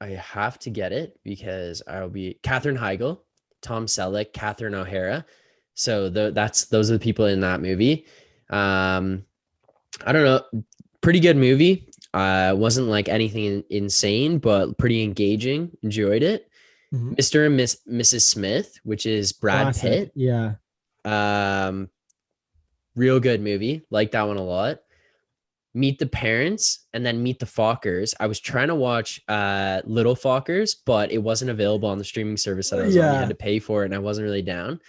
I have to get it because I'll be Katherine Heigl, Tom Selleck, Catherine O'Hara. So those are the people in that movie. I don't know, pretty good movie. Wasn't like anything insane, but pretty engaging. Enjoyed it. Mhm. Mr. and Mrs. Smith, which is Brad Classic. Pitt. Yeah. Um, Real good movie. Like that one a lot. Meet the Parents and then Meet the Fockers. I was trying to watch Little Fockers, but it wasn't available on the streaming service that I was on. You had Yeah. to pay for it, and I wasn't really down.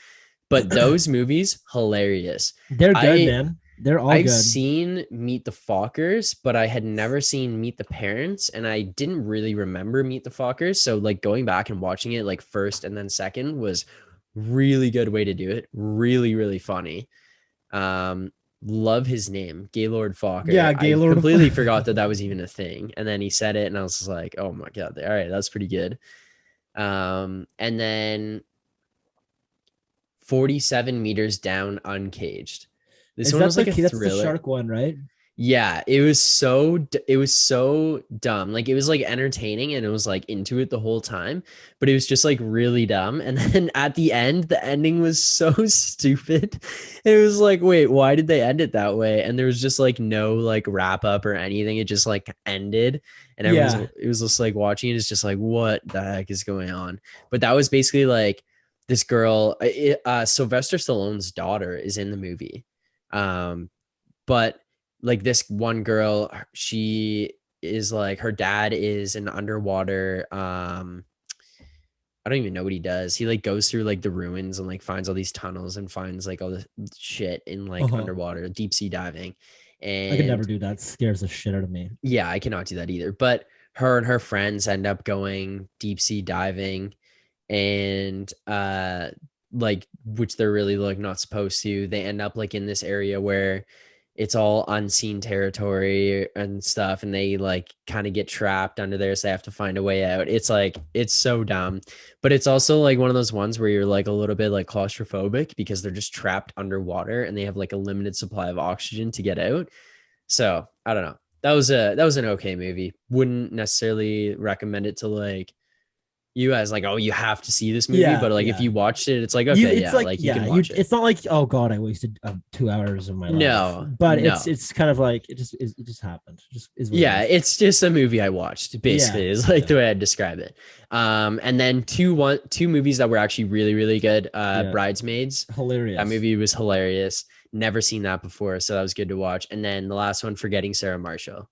But those movies, hilarious. They're good, I man. They're all I've good. seen Meet the Fockers, but I had never seen Meet the Parents, and I didn't really remember Meet the Fockers. So like going back and watching it like first and then second was really good way to do it. Really, really funny. Um, love his name, Gaylord Fokker. Yeah, I Gaylord. completely forgot that that was even a thing, and then he said it, and I was just like, oh my god, all right, that's pretty good. And then 47 meters down, uncaged. This Is one that was like a that's the thriller. shark one, right? Yeah, it was so dumb. Like it was like entertaining and it was like into it the whole time, but it was just like really dumb. And then at the end, the ending was so stupid. It was like, wait, why did they end it that way? And there was just like no like wrap up or anything. It just like ended and Yeah. it was just like watching it is just like what the heck is going on? But that was basically like this girl, Sylvester Stallone's daughter is in the movie. But like this one girl, she is like her dad is an underwater I don't even know what he does. He like goes through like the ruins and like finds all these tunnels and finds like all this shit in like Uh-huh. underwater deep sea diving. I could never And do that. It scares the shit out of me. yeah, I cannot do that either. But her and her friends end up going deep sea diving and like which they're really like not supposed to. They end up like in this area where it's all unseen territory and stuff, and they like kind of get trapped under there, so they have to find a way out. It's like it's so dumb, but it's also like one of those ones where you're like a little bit like claustrophobic because they're just trapped underwater and they have like a limited supply of oxygen to get out. So I don't know. That was an okay movie. Wouldn't necessarily recommend it to like you as like, oh, you have to see this movie, Yeah, but like if yeah. you watched it, it's like, You, okay, it's yeah, like, like you yeah, can you. watch it. It's not like, oh God, I wasted 2 hours of my life. No, But no. it's kind of like it just is. It just happened. It just is what it Yeah, is. it's just a movie I watched, Yeah, basically, is like yeah, the way I'd describe it. And then two movies that were actually really, really good. yeah. Bridesmaids. That Hilarious. movie was hilarious. Never seen that before, so that was good to watch. And then the last one, Forgetting Sarah Marshall.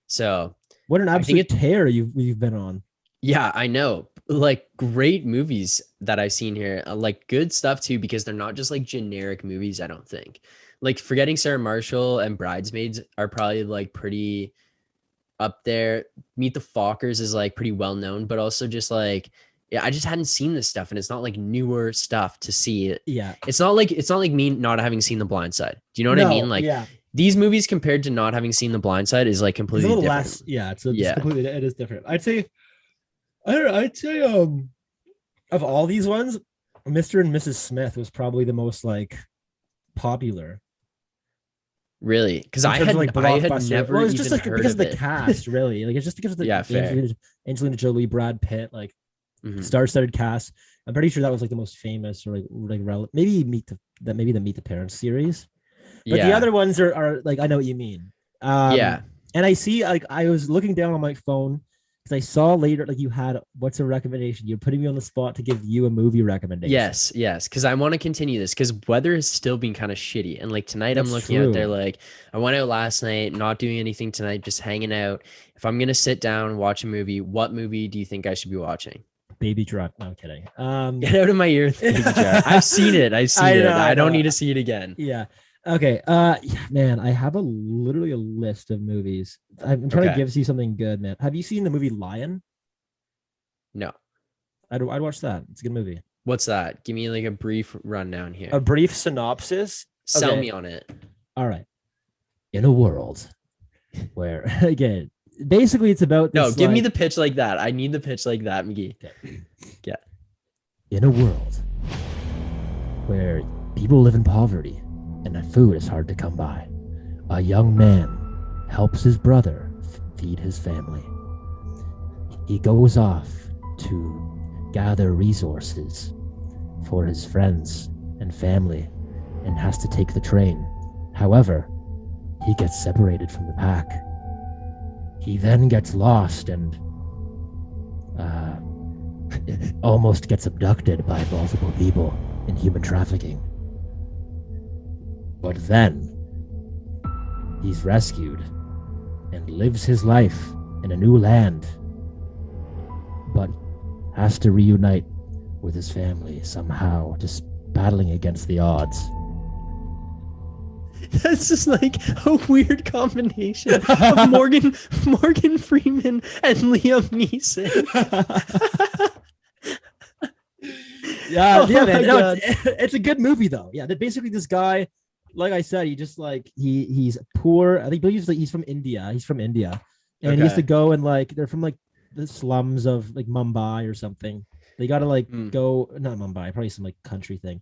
So What an I think absolute it tear you've been on. yeah, I know. Like great movies that I've seen here. Like good stuff too, because they're not just like generic movies, I don't think. Like Forgetting Sarah Marshall and Bridesmaids are probably like pretty up there. Meet the Fockers is like pretty well known, but also just like yeah, I just hadn't seen this stuff and it's not like newer stuff to see. Yeah. It's not like me not having seen The Blind Side. Do you know what I mean? No. Like Yeah. these movies compared to not having seen The Blind Side is like It's a completely little different. less. Yeah. It's Yeah. completely. It is different. I'd say. I don't know. I'd say of all these ones, Mr. and Mrs. Smith was probably the most like popular. Really? Because In I terms had of like I had blockbuster. never Well, it's even just like heard because of of the it. cast, really. Like it's just because of the Yeah, fair. Angelina Jolie, Brad Pitt, like Mhm. star-studded cast. I'm pretty sure that was like the most famous or like maybe maybe the Meet the Parents series. But the Yeah. other ones are like I know what you mean. Yeah. And I see like I was looking down on my phone because I saw later like you had what's a recommendation? You're putting me on the spot to give you a movie recommendation. Yes, yes. Because I want to continue this because weather has still been kind of shitty. And like tonight, That's I'm looking out there true. like I went out last night, not doing anything tonight, just hanging out. If I'm gonna sit down and watch a movie, what movie do you think I should be watching? Baby Drive. No, I'm kidding. Get out of my ear, with Baby Driver. I've seen it. I've seen it. I I don't know. need to see it again. Yeah. Okay. Yeah, man, I have literally a list of movies. I'm trying to Okay. give you something good, man. Have you seen the movie Lion? No. I'd watch that. It's a good movie. What's that? Give me like a brief rundown here. A brief synopsis. Sell okay. me on it. All right. In a world where again, basically it's about No, this, give me like- the pitch like that. I need the pitch like that, McGee. Okay. Yeah. In a world where people live in poverty and that food is hard to come by, a young man helps his brother feed his family. He goes off to gather resources for his friends and family and has to take the train. However, he gets separated from the pack. He then gets lost and almost gets abducted by multiple people in human trafficking. But then he's rescued and lives his life in a new land, but has to reunite with his family somehow, just battling against the odds. That's just like a weird combination of Morgan Freeman and Liam Neeson. Yeah, Oh yeah, my man. No, God. it's a good movie though. Yeah, that basically this guy, like I said, he just like he's poor. I think believes like he's from India. He's from India, and he has Okay. to go and like they're from like the slums of like Mumbai or something. They got to like Mm. go not Mumbai, probably some like country thing.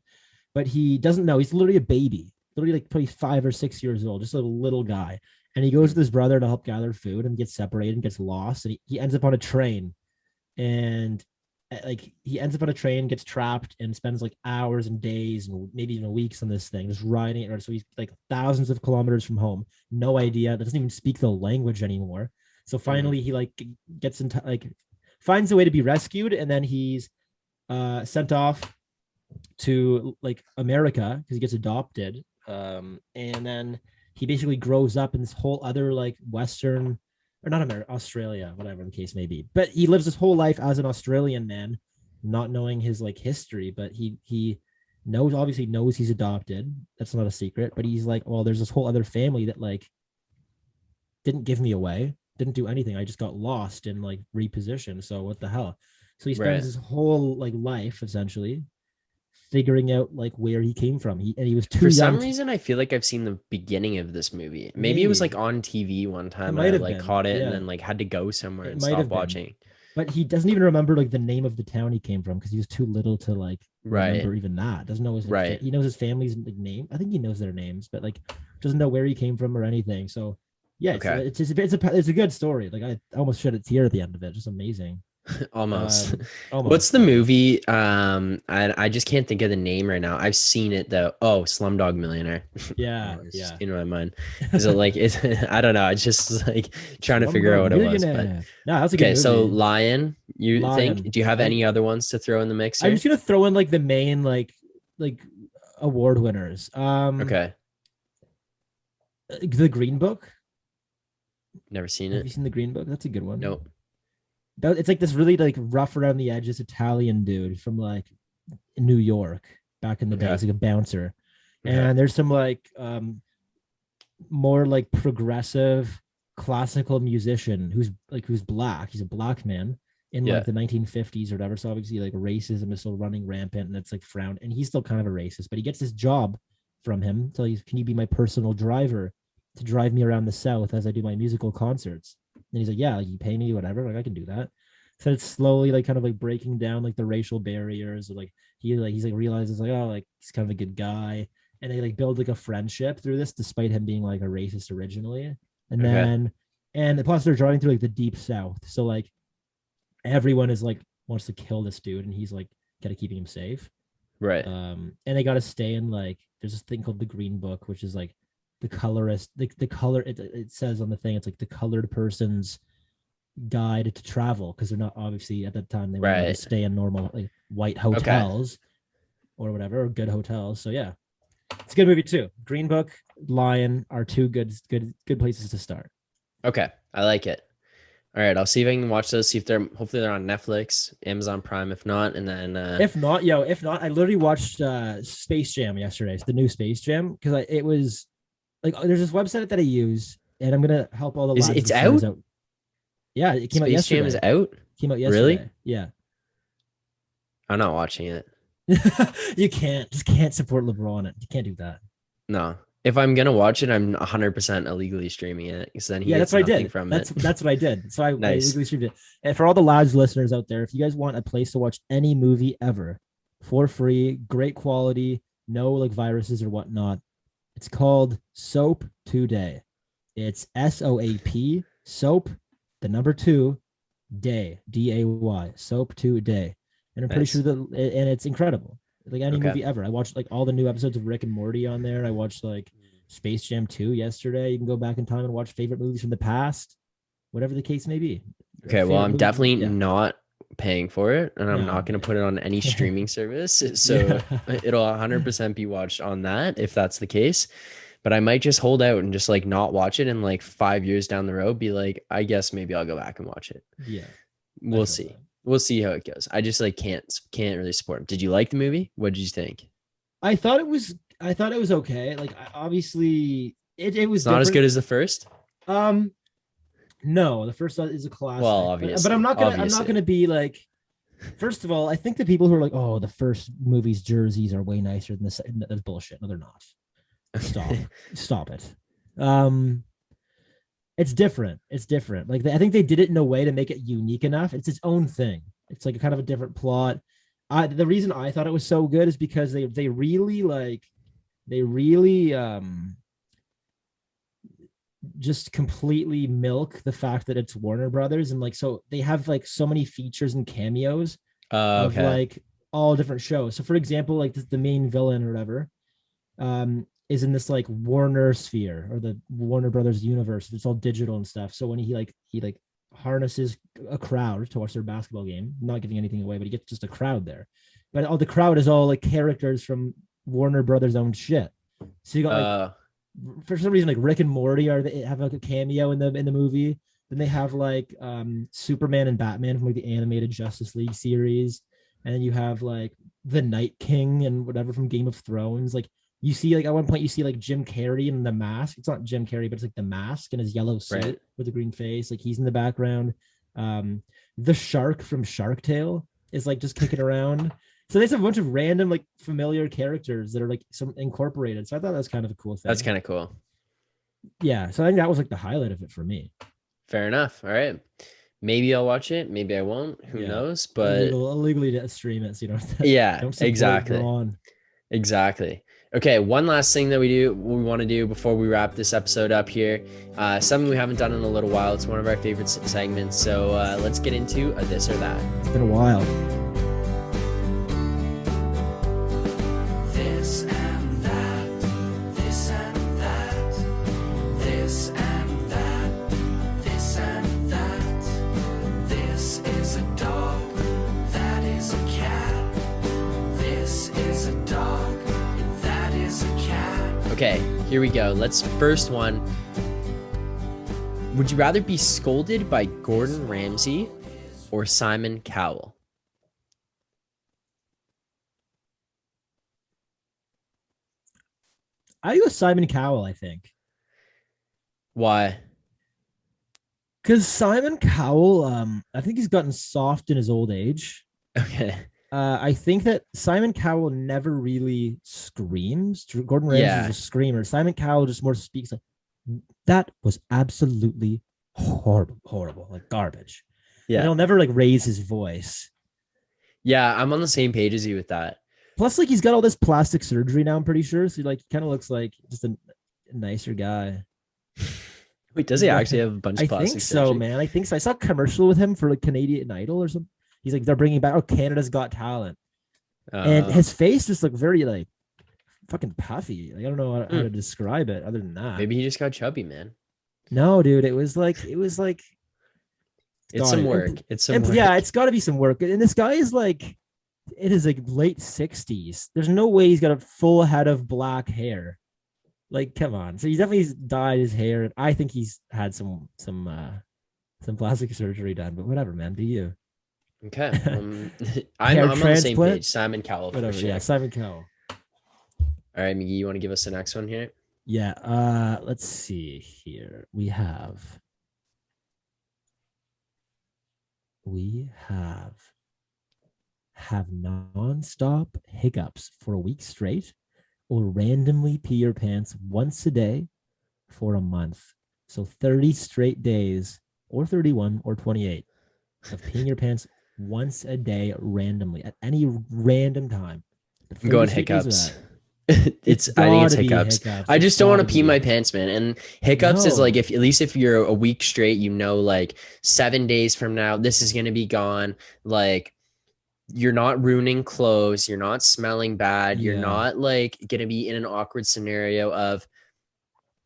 But he doesn't know. He's literally a baby, literally like probably 5 or 6 years old, just a little guy. And he goes with his brother to help gather food and gets separated and gets lost. And he ends up on a train, and like he ends up on a train, gets trapped, and spends like hours and days and maybe even weeks on this thing, just riding it. So he's like thousands of kilometers from home, no idea, doesn't even speak the language anymore. So finally, he like gets into like finds a way to be rescued, and then he's sent off to like America because he gets adopted. And then he basically grows up in this whole other like Western or not America, Australia, whatever the case may be. But he lives his whole life as an Australian man, not knowing his like history. But he obviously knows he's adopted. That's not a secret. But he's like, well, there's this whole other family that like didn't give me away, didn't do anything. I just got lost and like repositioned. So what the hell? So he spends Right. his whole like life essentially figuring out like where he came from. He was too For young. some reason, I feel like I've seen the beginning of this movie. Maybe it was Maybe. like on TV one time. might And I have like been, caught it yeah. and then like had to go somewhere It and might stop have been. watching. But he doesn't even remember like the name of the town he came from because he was too little to like Right. remember even that. Doesn't know his Right. He knows his family's like, name. I think he knows their names, but like doesn't know where he came from or anything. So yeah, Okay. it's a good story. Like I almost shed a tear at the end of it. Just amazing. Almost. What's Almost. the movie? I just can't think of the name right now. I've seen it though. Oh, Slumdog Millionaire. Yeah, Oh, it's just yeah. in my mind. Is it like is I don't know. It's just like trying to figure out Slumdog what it was. But Millionaire. No, that's a good okay, so movie. Lion, you think? Lion. Do you have any other ones to throw in the mix I'm here? just gonna throw in like the main like award winners. Okay. The Green Book. Never seen Have it. you seen the Green Book? That's a good one. Nope. It's like this really like rough around the edges Italian dude from like New York back in the day. Okay. He's like a bouncer, Okay. and there's some like more like progressive classical musician who's black. He's a black man in Yeah. like the 1950s or whatever. So obviously like racism is still running rampant and it's like frowned. And he's still kind of a racist, but he gets this job from him. So he's, can you be my personal driver to drive me around the South as I do my musical concerts? And he's like, yeah, like, you pay me, whatever. Like I can do that. So it's slowly like kind of like breaking down like the racial barriers. Or, like he's like realizes like, oh, like he's kind of a good guy. And they like build like a friendship through this, despite him being like a racist originally. And Okay. then and plus they're driving through like the deep south. So like everyone is like wants to kill this dude and he's like kind of keeping him safe. Right. And they gotta stay in like there's this thing called the Green Book, which is like the colorist, the color it says on the thing, it's like the colored person's guide to travel because they're not obviously at that time they were allowed to Right. stay in normal like white Okay. hotels or whatever, or good hotels. So yeah, it's a good movie too. Green Book, Lion are two good places to start. Okay. I like it. All right. I'll see if I can watch those. See if they're hopefully they're on Netflix, Amazon Prime. If not, and then If not, I literally watched Space Jam yesterday. It's the new Space Jam because it was like there's this website that I use, and I'm gonna help all the is lads it's listeners out? Yeah, it came out Space yesterday. Jam is out? Came out Really? yesterday. Yeah. I'm not watching it. You can't support LeBron. You can't do that. No. If I'm gonna watch it, I'm 100% illegally streaming it because then he Yeah, gets that's what I nothing did. from That's it. that's what I did. So I Nice. illegally streamed it. And for all the lads listeners out there, if you guys want a place to watch any movie ever for free, great quality, no like viruses or whatnot, it's called Soap Today. It's SOAP Soap, the number 2 Day, DAY, Soap Today. And I'm pretty Nice. sure that and it's incredible. Like any Okay. movie ever. I watched like all the new episodes of Rick and Morty on there. I watched like Space Jam 2 yesterday. You can go back in time and watch favorite movies from the past, whatever the case may be. Okay, well, Favorite I'm movie, definitely yeah. not paying for it, and I'm No. not going to put it on any streaming service. So Yeah. it'll 100% be watched on that if that's the case. But I might just hold out and just like not watch it, and like 5 years down the road, be like, I guess maybe I'll go back and watch it. Yeah. We'll see. That. We'll see how it goes. I just like can't really support him. Did you like the movie? What did you think? I thought it was okay. Like obviously it was It's not as different. good as the first. No, the first one is a classic. Well, But I'm not obviously. gonna be like. First of all, I think the people who are like, "Oh, the first movie's jerseys are way nicer than the second," that's bullshit. No, they're not. Stop it. It's different. It's different. Like I think they did it in a way to make it unique enough. It's its own thing. It's like a kind of a different plot. The reason I thought it was so good is because they really just completely milk the fact that it's Warner Brothers and like so they have like so many features and cameos of Okay. like all different shows. So for example, like the main villain or whatever is in this like Warner sphere or the Warner Brothers universe. It's all digital and stuff. So when he harnesses a crowd to watch their basketball game, I'm not giving anything away, but he gets just a crowd there. But all the crowd is all like characters from Warner Brothers own shit. So you got like for some reason like Rick and Morty have like a cameo in the movie. Then they have like Superman and Batman from like the animated Justice League series, and then you have like the Night King and whatever from Game of Thrones. Like you see like at one point you see like Jim Carrey in The Mask. It's not Jim Carrey, but it's like The Mask in his yellow suit Right. with the green face. Like he's in the background. The shark from Shark Tale is like just kicking around. So there's a bunch of random like familiar characters that are like some incorporated. So I thought that was kind of a cool thing. That's kind of cool. Yeah. So I think that was like the highlight of it for me. Fair enough. All right. Maybe I'll watch it. Maybe I won't. Who knows? But illegally to stream it, so you don't. yeah, Don't support exactly. Braun. Exactly. Okay, one last thing that we want to do before we wrap this episode up here. Something we haven't done in a little while. It's one of our favorite segments. So let's get into a this or that. It's been a while. This and that, this and that, this and that, this and that. This is a dog, that is a cat. This is a dog, and that is a cat. Okay, here we go. First one. Would you rather be scolded by Gordon Ramsay or Simon Cowell? I go Simon Cowell, I think. Why? Because Simon Cowell, I think he's gotten soft in his old age. Okay. I think that Simon Cowell never really screams. Gordon Ramsay Yeah. is a screamer. Simon Cowell just more speaks like, that was absolutely horrible, like garbage. Yeah. And he'll never like raise his voice. Yeah, I'm on the same page as you with that. Plus, like he's got all this plastic surgery now, I'm pretty sure. So he like kind of looks like just a nicer guy. Wait, does he Yeah. actually have a bunch I of plastic think so, surgery? man. I think so. I saw a commercial with him for like Canadian Idol or something. He's like, they're bringing back, Canada's Got Talent. And his face just looked very like fucking puffy. Like, I don't know how to describe it other than that. Maybe he just got chubby, man. No, dude, it was like It's some God, work. It's some work. yeah, it's got to be some work. And this guy is like in his like late 60s. There's no way he's got a full head of black hair. Like, come on. So he definitely dyed his hair. I think he's had some plastic surgery done, but whatever, man. Do you? Okay. Hair I'm on the same transplant? page. Simon Cowell for Whatever. sure. Yeah, Simon Cowell. All right, Miggy, you want to give us the next one here? Yeah. Let's see here. We have nonstop hiccups for a week straight, or randomly pee your pants once a day for a month. So 30 straight days, or 31 or 28 of peeing your pants once a day randomly at any random time. But I'm going 30 straight days of hiccups. that. I think it's gotta be hiccups. hiccups. I It's just don't want to gotta pee be. my pants, man. And hiccups is No. like, if at least if you're a week straight, you know, like 7 days from now, this is gonna be gone. Like, you're not ruining clothes, you're not smelling bad, you're Yeah. not like gonna be in an awkward scenario of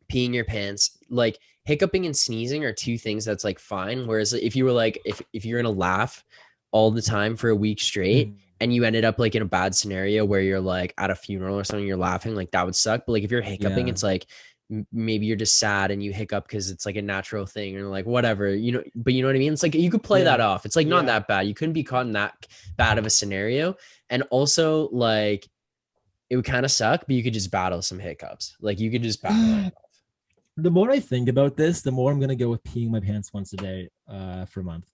peeing your pants. Like, hiccuping and sneezing are two things that's like fine. Whereas if you were like, if you're gonna laugh all the time for a week straight, and you ended up like in a bad scenario where you're like at a funeral or something, you're laughing, like that would suck. But like if you're hiccuping, Yeah. it's like maybe you're just sad and you hiccup because it's like a natural thing, or like whatever, you know. But you know what I mean? It's like you could play that Yeah. off. It's like not Yeah. that bad. You couldn't be caught in that bad of a scenario. And also like it would kind of suck, but you could just battle some hiccups. Like you could just battle it. The more I think about this, the more I'm gonna go with peeing my pants once a day for a month.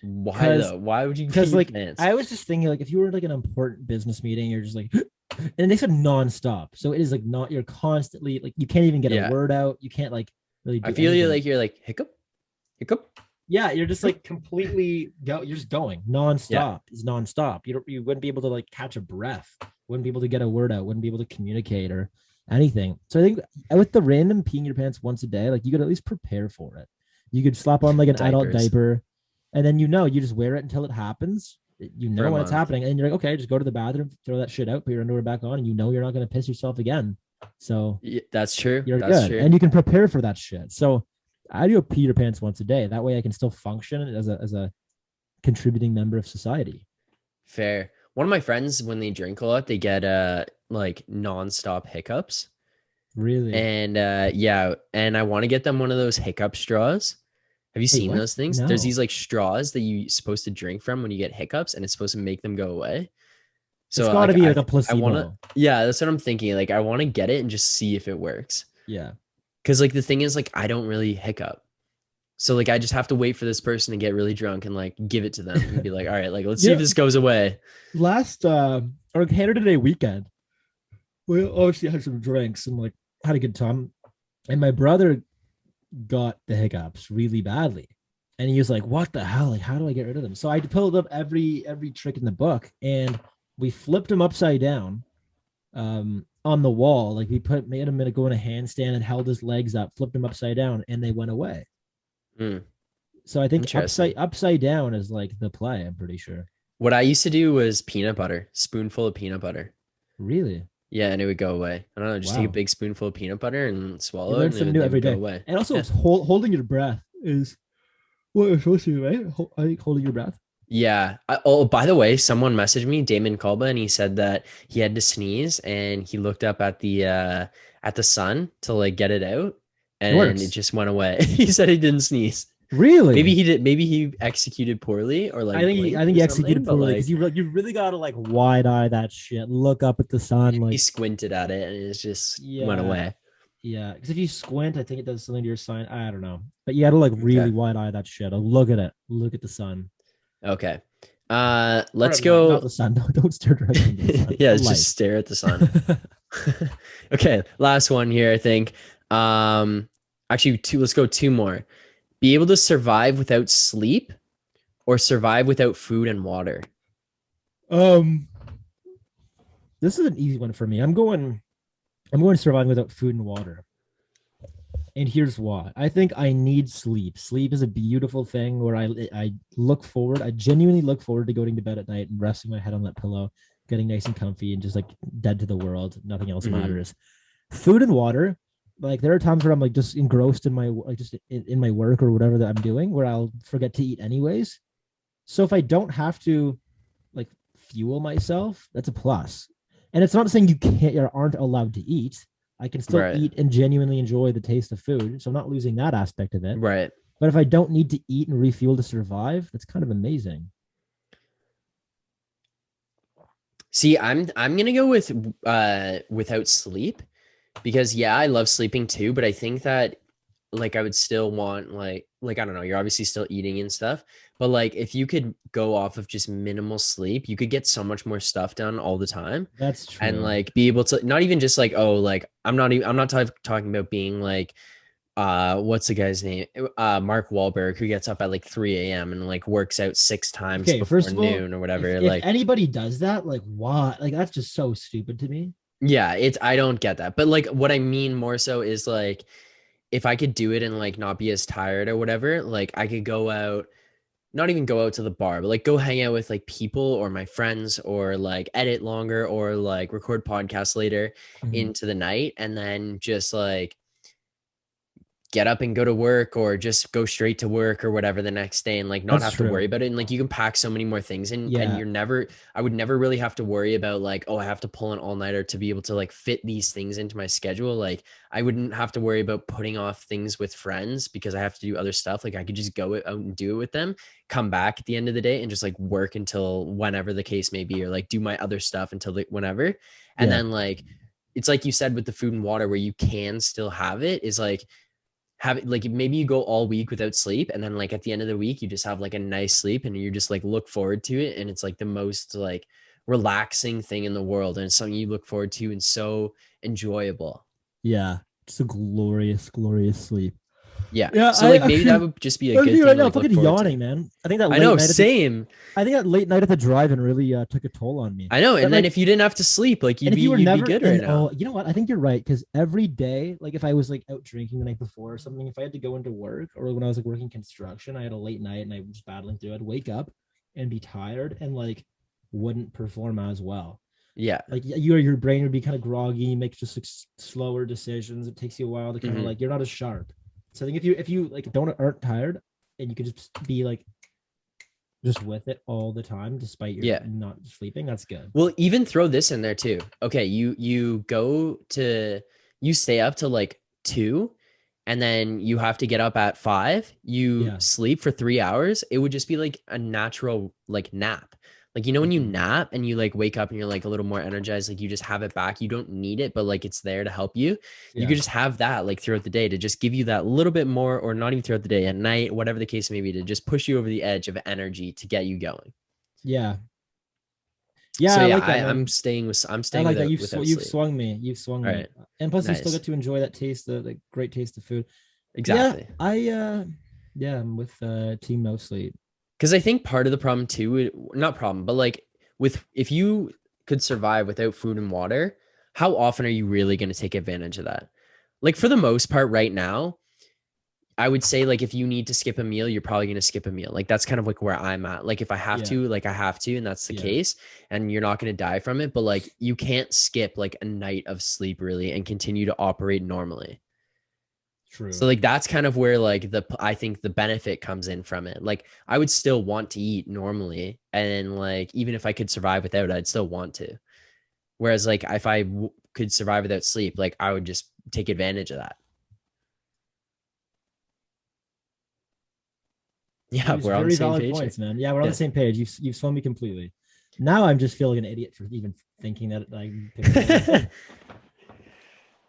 Why 'Cause- though? Why would you? Because pee your like pants? I was just thinking, like if you were like an important business meeting, you're just like, and they said nonstop, so it is like not. You're constantly like you can't even get Yeah. a word out. You can't like really. I do feel anything. you're like hiccup. Yeah, you're just like completely go. You're just going nonstop. It's nonstop. You wouldn't be able to like catch a breath. Wouldn't be able to get a word out. Wouldn't be able to communicate or anything. So I think with the random peeing your pants once a day, like you could at least prepare for it. You could slap on like an adult Diapers. diaper, and then you just wear it until it happens. You For a know when it's month. happening, and you're like, okay, just go to the bathroom, throw that shit out, put your underwear back on, and you know you're not going to piss yourself again. So Yeah, that's true. you're That's good, true. and you can prepare for that shit. So I do pee your pants once a day. That way, I can still function as a contributing member of society. Fair. One of my friends, when they drink a lot, they get like nonstop hiccups. Really, And yeah, and I want to get them one of those hiccup straws. Have you seen what? those things? There's No. these like straws that you're supposed to drink from when you get hiccups, and it's supposed to make them go away. So it's got to like, be I- like a placebo. yeah, that's what I'm thinking. Like I want to get it and just see if it works. Yeah. Because like the thing is, like I don't really hiccup. So like I just have to wait for this person to get really drunk and like give it to them and be like, all right, like let's see Yeah. if this goes away. Last or Canada Day weekend, we obviously had some drinks and like had a good time. And my brother got the hiccups really badly. And he was like, what the hell? Like, how do I get rid of them? So I pulled up every trick in the book and we flipped him upside down on the wall. Like we made him go in a handstand and held his legs up, flipped him upside down, and they went away. Mm, So I think interesting. upside down is like the play. I'm pretty sure. What I used to do was peanut butter, spoonful of peanut butter. Really? Yeah, and it would go away. I don't know, just take a Wow. big spoonful of peanut butter and You swallow it, learn and something new they every would go day. away. And also, Yeah. it's holding your breath is what you're supposed to do, right? I think holding your breath. Yeah. Oh, by the way, someone messaged me, Damon Kolba, and he said that he had to sneeze and he looked up at the sun to like get it out, It and it works. just went away. He said he didn't sneeze. Maybe Really? he did. Maybe he executed poorly or like I blinked think or he something. executed But poorly because like you really gotta like wide eye that shit. Look up at the sun, he like squinted at it and it just went yeah, away. yeah. Because if you squint, I think it does something to your sign. I don't know, but you gotta like really Okay. wide eye that shit. Look at it. Look at the sun. Okay. Or Let's not go. the sun. Don't stare directly into the sun. Yeah, The just light. stare at the sun. Okay, last one here, I think. Actually, two. Let's go two more. Be able to survive without sleep or survive without food and water. um, this is an easy one for me. I'm going surviving without food and water. And here's why. I think I need sleep. Sleep is a beautiful thing where I look forward. I genuinely look forward to going to bed at night and resting my head on that pillow, getting nice and comfy and just like dead to the world. Nothing else Mhm. matters. Food and water. Like there are times where I'm like just engrossed in my like just in my work or whatever that I'm doing where I'll forget to eat anyways. So if I don't have to like fuel myself, that's a plus. And it's not saying you can't or aren't allowed to eat. I can still Right. eat and genuinely enjoy the taste of food. So I'm not losing that aspect of it. Right. But if I don't need to eat and refuel to survive, that's kind of amazing. See, I'm gonna go with without sleep because yeah, I love sleeping too, but I think that like I would still want like I don't know, you're obviously still eating and stuff, but like if you could go off of just minimal sleep, you could get so much more stuff done all the time That's and true. like be able to not even just like oh like I'm not talking about being like what's the guy's name? Mark Wahlberg, who gets up at like 3 a.m. and like works out 6 times Okay, before first of all, noon or whatever. if Like anybody does that, like why? Like that's just so stupid to me. yeah, it's I don't get that. But like what I mean more so is like if I could do it and like not be as tired or whatever, like I could go out, not even go out to the bar, but like go hang out with like people or my friends or like edit longer or like record podcasts later Mhm. into the night and then just like get up and go to work or just go straight to work or whatever the next day and like not That's have to worry true. about it and like you can pack so many more things in and Yeah. you're never I would never really have to worry about like oh I have to pull an all-nighter to be able to like fit these things into my schedule. Like I wouldn't have to worry about putting off things with friends because I have to do other stuff. Like I could just go out and do it with them, come back at the end of the day and just like work until whenever the case may be or like do my other stuff until whenever. And Yeah. then like it's like you said with the food and water where you can still have it is like have it like maybe you go all week without sleep and then like at the end of the week you just have like a nice sleep and you just like look forward to it and it's like the most like relaxing thing in the world and it's something you look forward to and so enjoyable. Yeah. It's a glorious, glorious sleep. Yeah, Yeah, so I like maybe that actually would just be a I'm good thinking thing right to now, I'm like look fucking forward to. yawning, man. I think that I late know, night at the same. I think that late night at the drive-in really took a toll on me. I know, But and then like, if you didn't have to sleep like and if you were you'd be never good right and now. oh, you know what? I think you're right because every day, like if I was like out drinking the night before or something, if I had to go into work or when I was like working construction, I had a late night and I was battling through. I'd wake up and be tired and like wouldn't perform as well. Yeah. Like your brain would be kind of groggy, you make just like slower decisions. It takes you a while to kind of Hmm. like you're not as sharp. So I think if you like don't aren't tired and you could just be like just with it all the time despite your Yeah. not sleeping, that's good. Well, even throw this in there too. Okay, you go to you stay up till like 2 and then you have to get up at 5. You Yeah. sleep for 3 hours. It would just be like a natural like nap. Like you know when you Mhm. nap and you like wake up and you're like a little more energized, like you just have it back. You don't need it, but like it's there to help you. You Yeah. could just have that like throughout the day to just give you that little bit more or not even throughout the day, at night, whatever the case may be, to just push you over the edge of energy to get you going. Yeah. Yeah, So I yeah, like that, man. I'm I staying like that. without You've sleep. swung me. You've swung All me. right. And plus you still Nice. get to enjoy that taste, the great taste of food. Yeah, Exactly. yeah, I'm with team no sleep. Because I think part of the problem too, not problem, but like with if you could survive without food and water, how often are you really going to take advantage of that? Like for the most part right now, I would say like if you need to skip a meal, you're probably going to skip a meal. Like that's kind of like where I'm at. Like if I have Yeah. to, like I have to, and that's the Yeah. case, and you're not going to die from it. But like you can't skip like a night of sleep really and continue to operate normally. True. So like that's kind of where like I think the benefit comes in from it. Like I would still want to eat normally, and like even if I could survive without it, I'd still want to. Whereas like if I could survive without sleep, like I would just take advantage of that. Yeah, These we're on very the same valid page. points, man. Yeah, we're on Yeah. the same page. You've swung me completely. Now I'm just feeling an idiot for even thinking that like.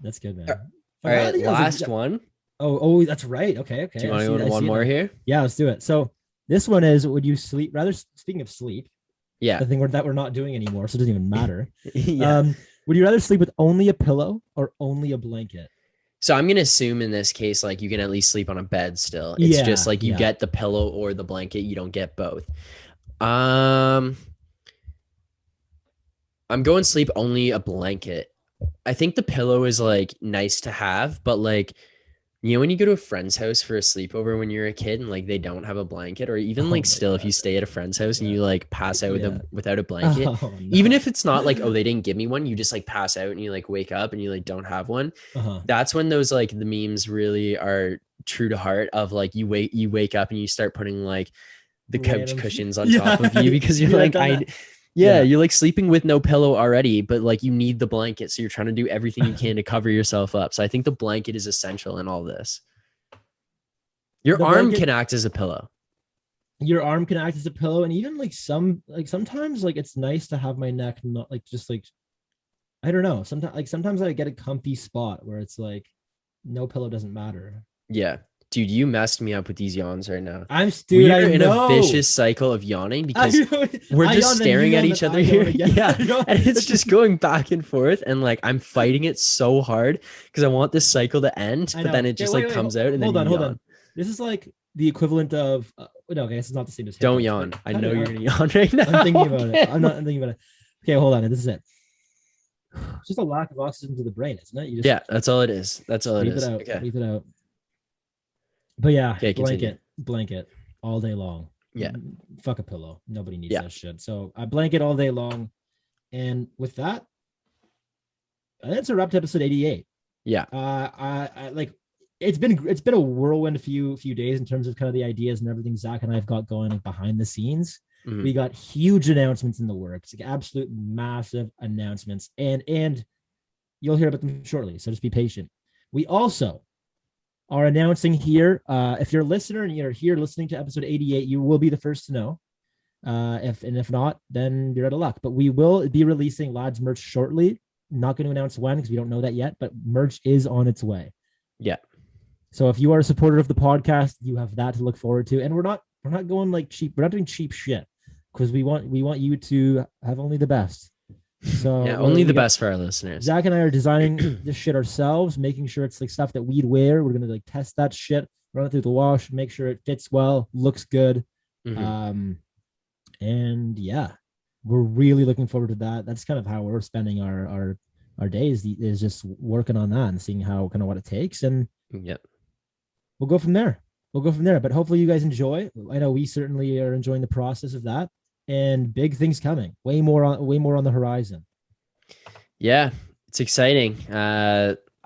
That's good, man. All right, last one. Oh, that's right. Okay. Do you want to go into one more here? Yeah, let's do it. So this one is: would you sleep? Rather, speaking of sleep, Yeah. the thing that we're not doing anymore, so it doesn't even matter. Yeah. Would you rather sleep with only a pillow or only a blanket? So I'm gonna assume in this case, like you can at least sleep on a bed still. It's Yeah, just like you yeah. get the pillow or the blanket. You don't get both. I'm going sleep only a blanket. I think the pillow is like nice to have, but like you know when you go to a friend's house for a sleepover when you're a kid and like they don't have a blanket, or even Oh like my still if God. you stay at a friend's house and Yeah. you like pass out Yeah. without a blanket. Oh, no. Even if it's not like, oh, they didn't give me one, you just like pass out and you like wake up and you like don't have one. Uh-huh. That's when those like the memes really are true to heart of like you wake up and you start putting like the couch Random- cushions on Yeah. top of you because you're Yeah, like I've done that. yeah, Yeah. you're like sleeping with no pillow already, but like you need the blanket, so you're trying to do everything you can to cover yourself up. So I think the blanket is essential in all this. Your The arm blanket- can act as a pillow. Your arm can act as a pillow, and even like sometimes like it's nice to have my neck not like just like I don't know. Sometimes I get a comfy spot where it's like no pillow doesn't matter. Yeah. Dude, you messed me up with these yawns right now. I'm We stupid. are I in know. a vicious cycle of yawning because we're I just yawn, then staring you at yawn, each then other I here. yawn again. Yeah. You know? And it's just going back and forth. And like I'm fighting it so hard because I want this cycle to end, I but then know. it just Okay, like wait, comes out and hold then on, you hold yawn. on. This is like the equivalent of no, okay, this is not the same as Don't hiccups, yawn. but I kind know of- you're gonna yawn right now. I'm thinking about Okay. it. I'm thinking about it. Okay, hold on. This is it. It's just a lack of oxygen to the brain, isn't it? You just Yeah, that's all it is. That's all it breathe is. it out. Okay. Breathe it out. But yeah, Okay, continue. blanket all day long. Yeah. Fuck a pillow. Nobody needs Yeah. that shit. So I blanket all day long. And with that, that's a wrap to episode 88. Yeah. I like it's been a whirlwind few days in terms of kind of the ideas and everything Zach and I've got going like, behind the scenes. Mhm. We got huge announcements in the works, like absolute massive announcements, and you'll hear about them shortly. So just be patient. We also are announcing here. If you're a listener and you're here listening to episode 88, you will be the first to know. If not, then you're out of luck. But we will be releasing Lads merch shortly. Not going to announce when because we don't know that yet, but merch is on its way. Yeah. So if you are a supporter of the podcast, you have that to look forward to. And we're not going like cheap. We're not doing cheap shit because we want you to have only the best. So Yeah, only the we got- best for our listeners. Zach and I are designing this shit ourselves, making sure it's like stuff that we'd wear. We're gonna like test that shit, run it through the wash, make sure it fits well, looks good. Mhm. And yeah, we're really looking forward to that. That's kind of how we're spending our days is just working on that and seeing how kind of what it takes, and Yep. we'll go from there. But hopefully you guys enjoy. I know we certainly are enjoying the process of that, and big things coming. Way more on the horizon. Yeah, it's exciting.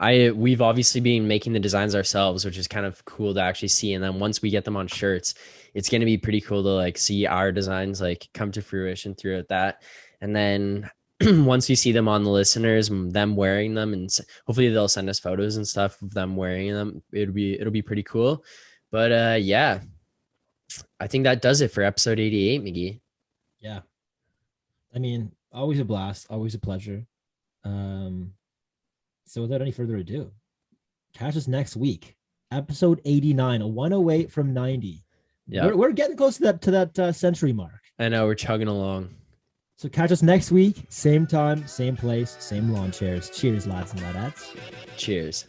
We've obviously been making the designs ourselves, which is kind of cool to actually see. And then once we get them on shirts, it's going to be pretty cool to like see our designs like come to fruition throughout that. And then once we see them on the listeners, them wearing them, and hopefully they'll send us photos and stuff of them wearing them. It'll be pretty cool. But yeah, I think that does it for episode 88, McGee. Yeah. I mean, always a blast, always a pleasure. So without any further ado, catch us next week, episode 89, a 108 from 90. Yeah, We're getting close to that century mark. I know we're chugging along. So catch us next week, same time, same place, same lawn chairs. Cheers, lads and ladettes. Cheers.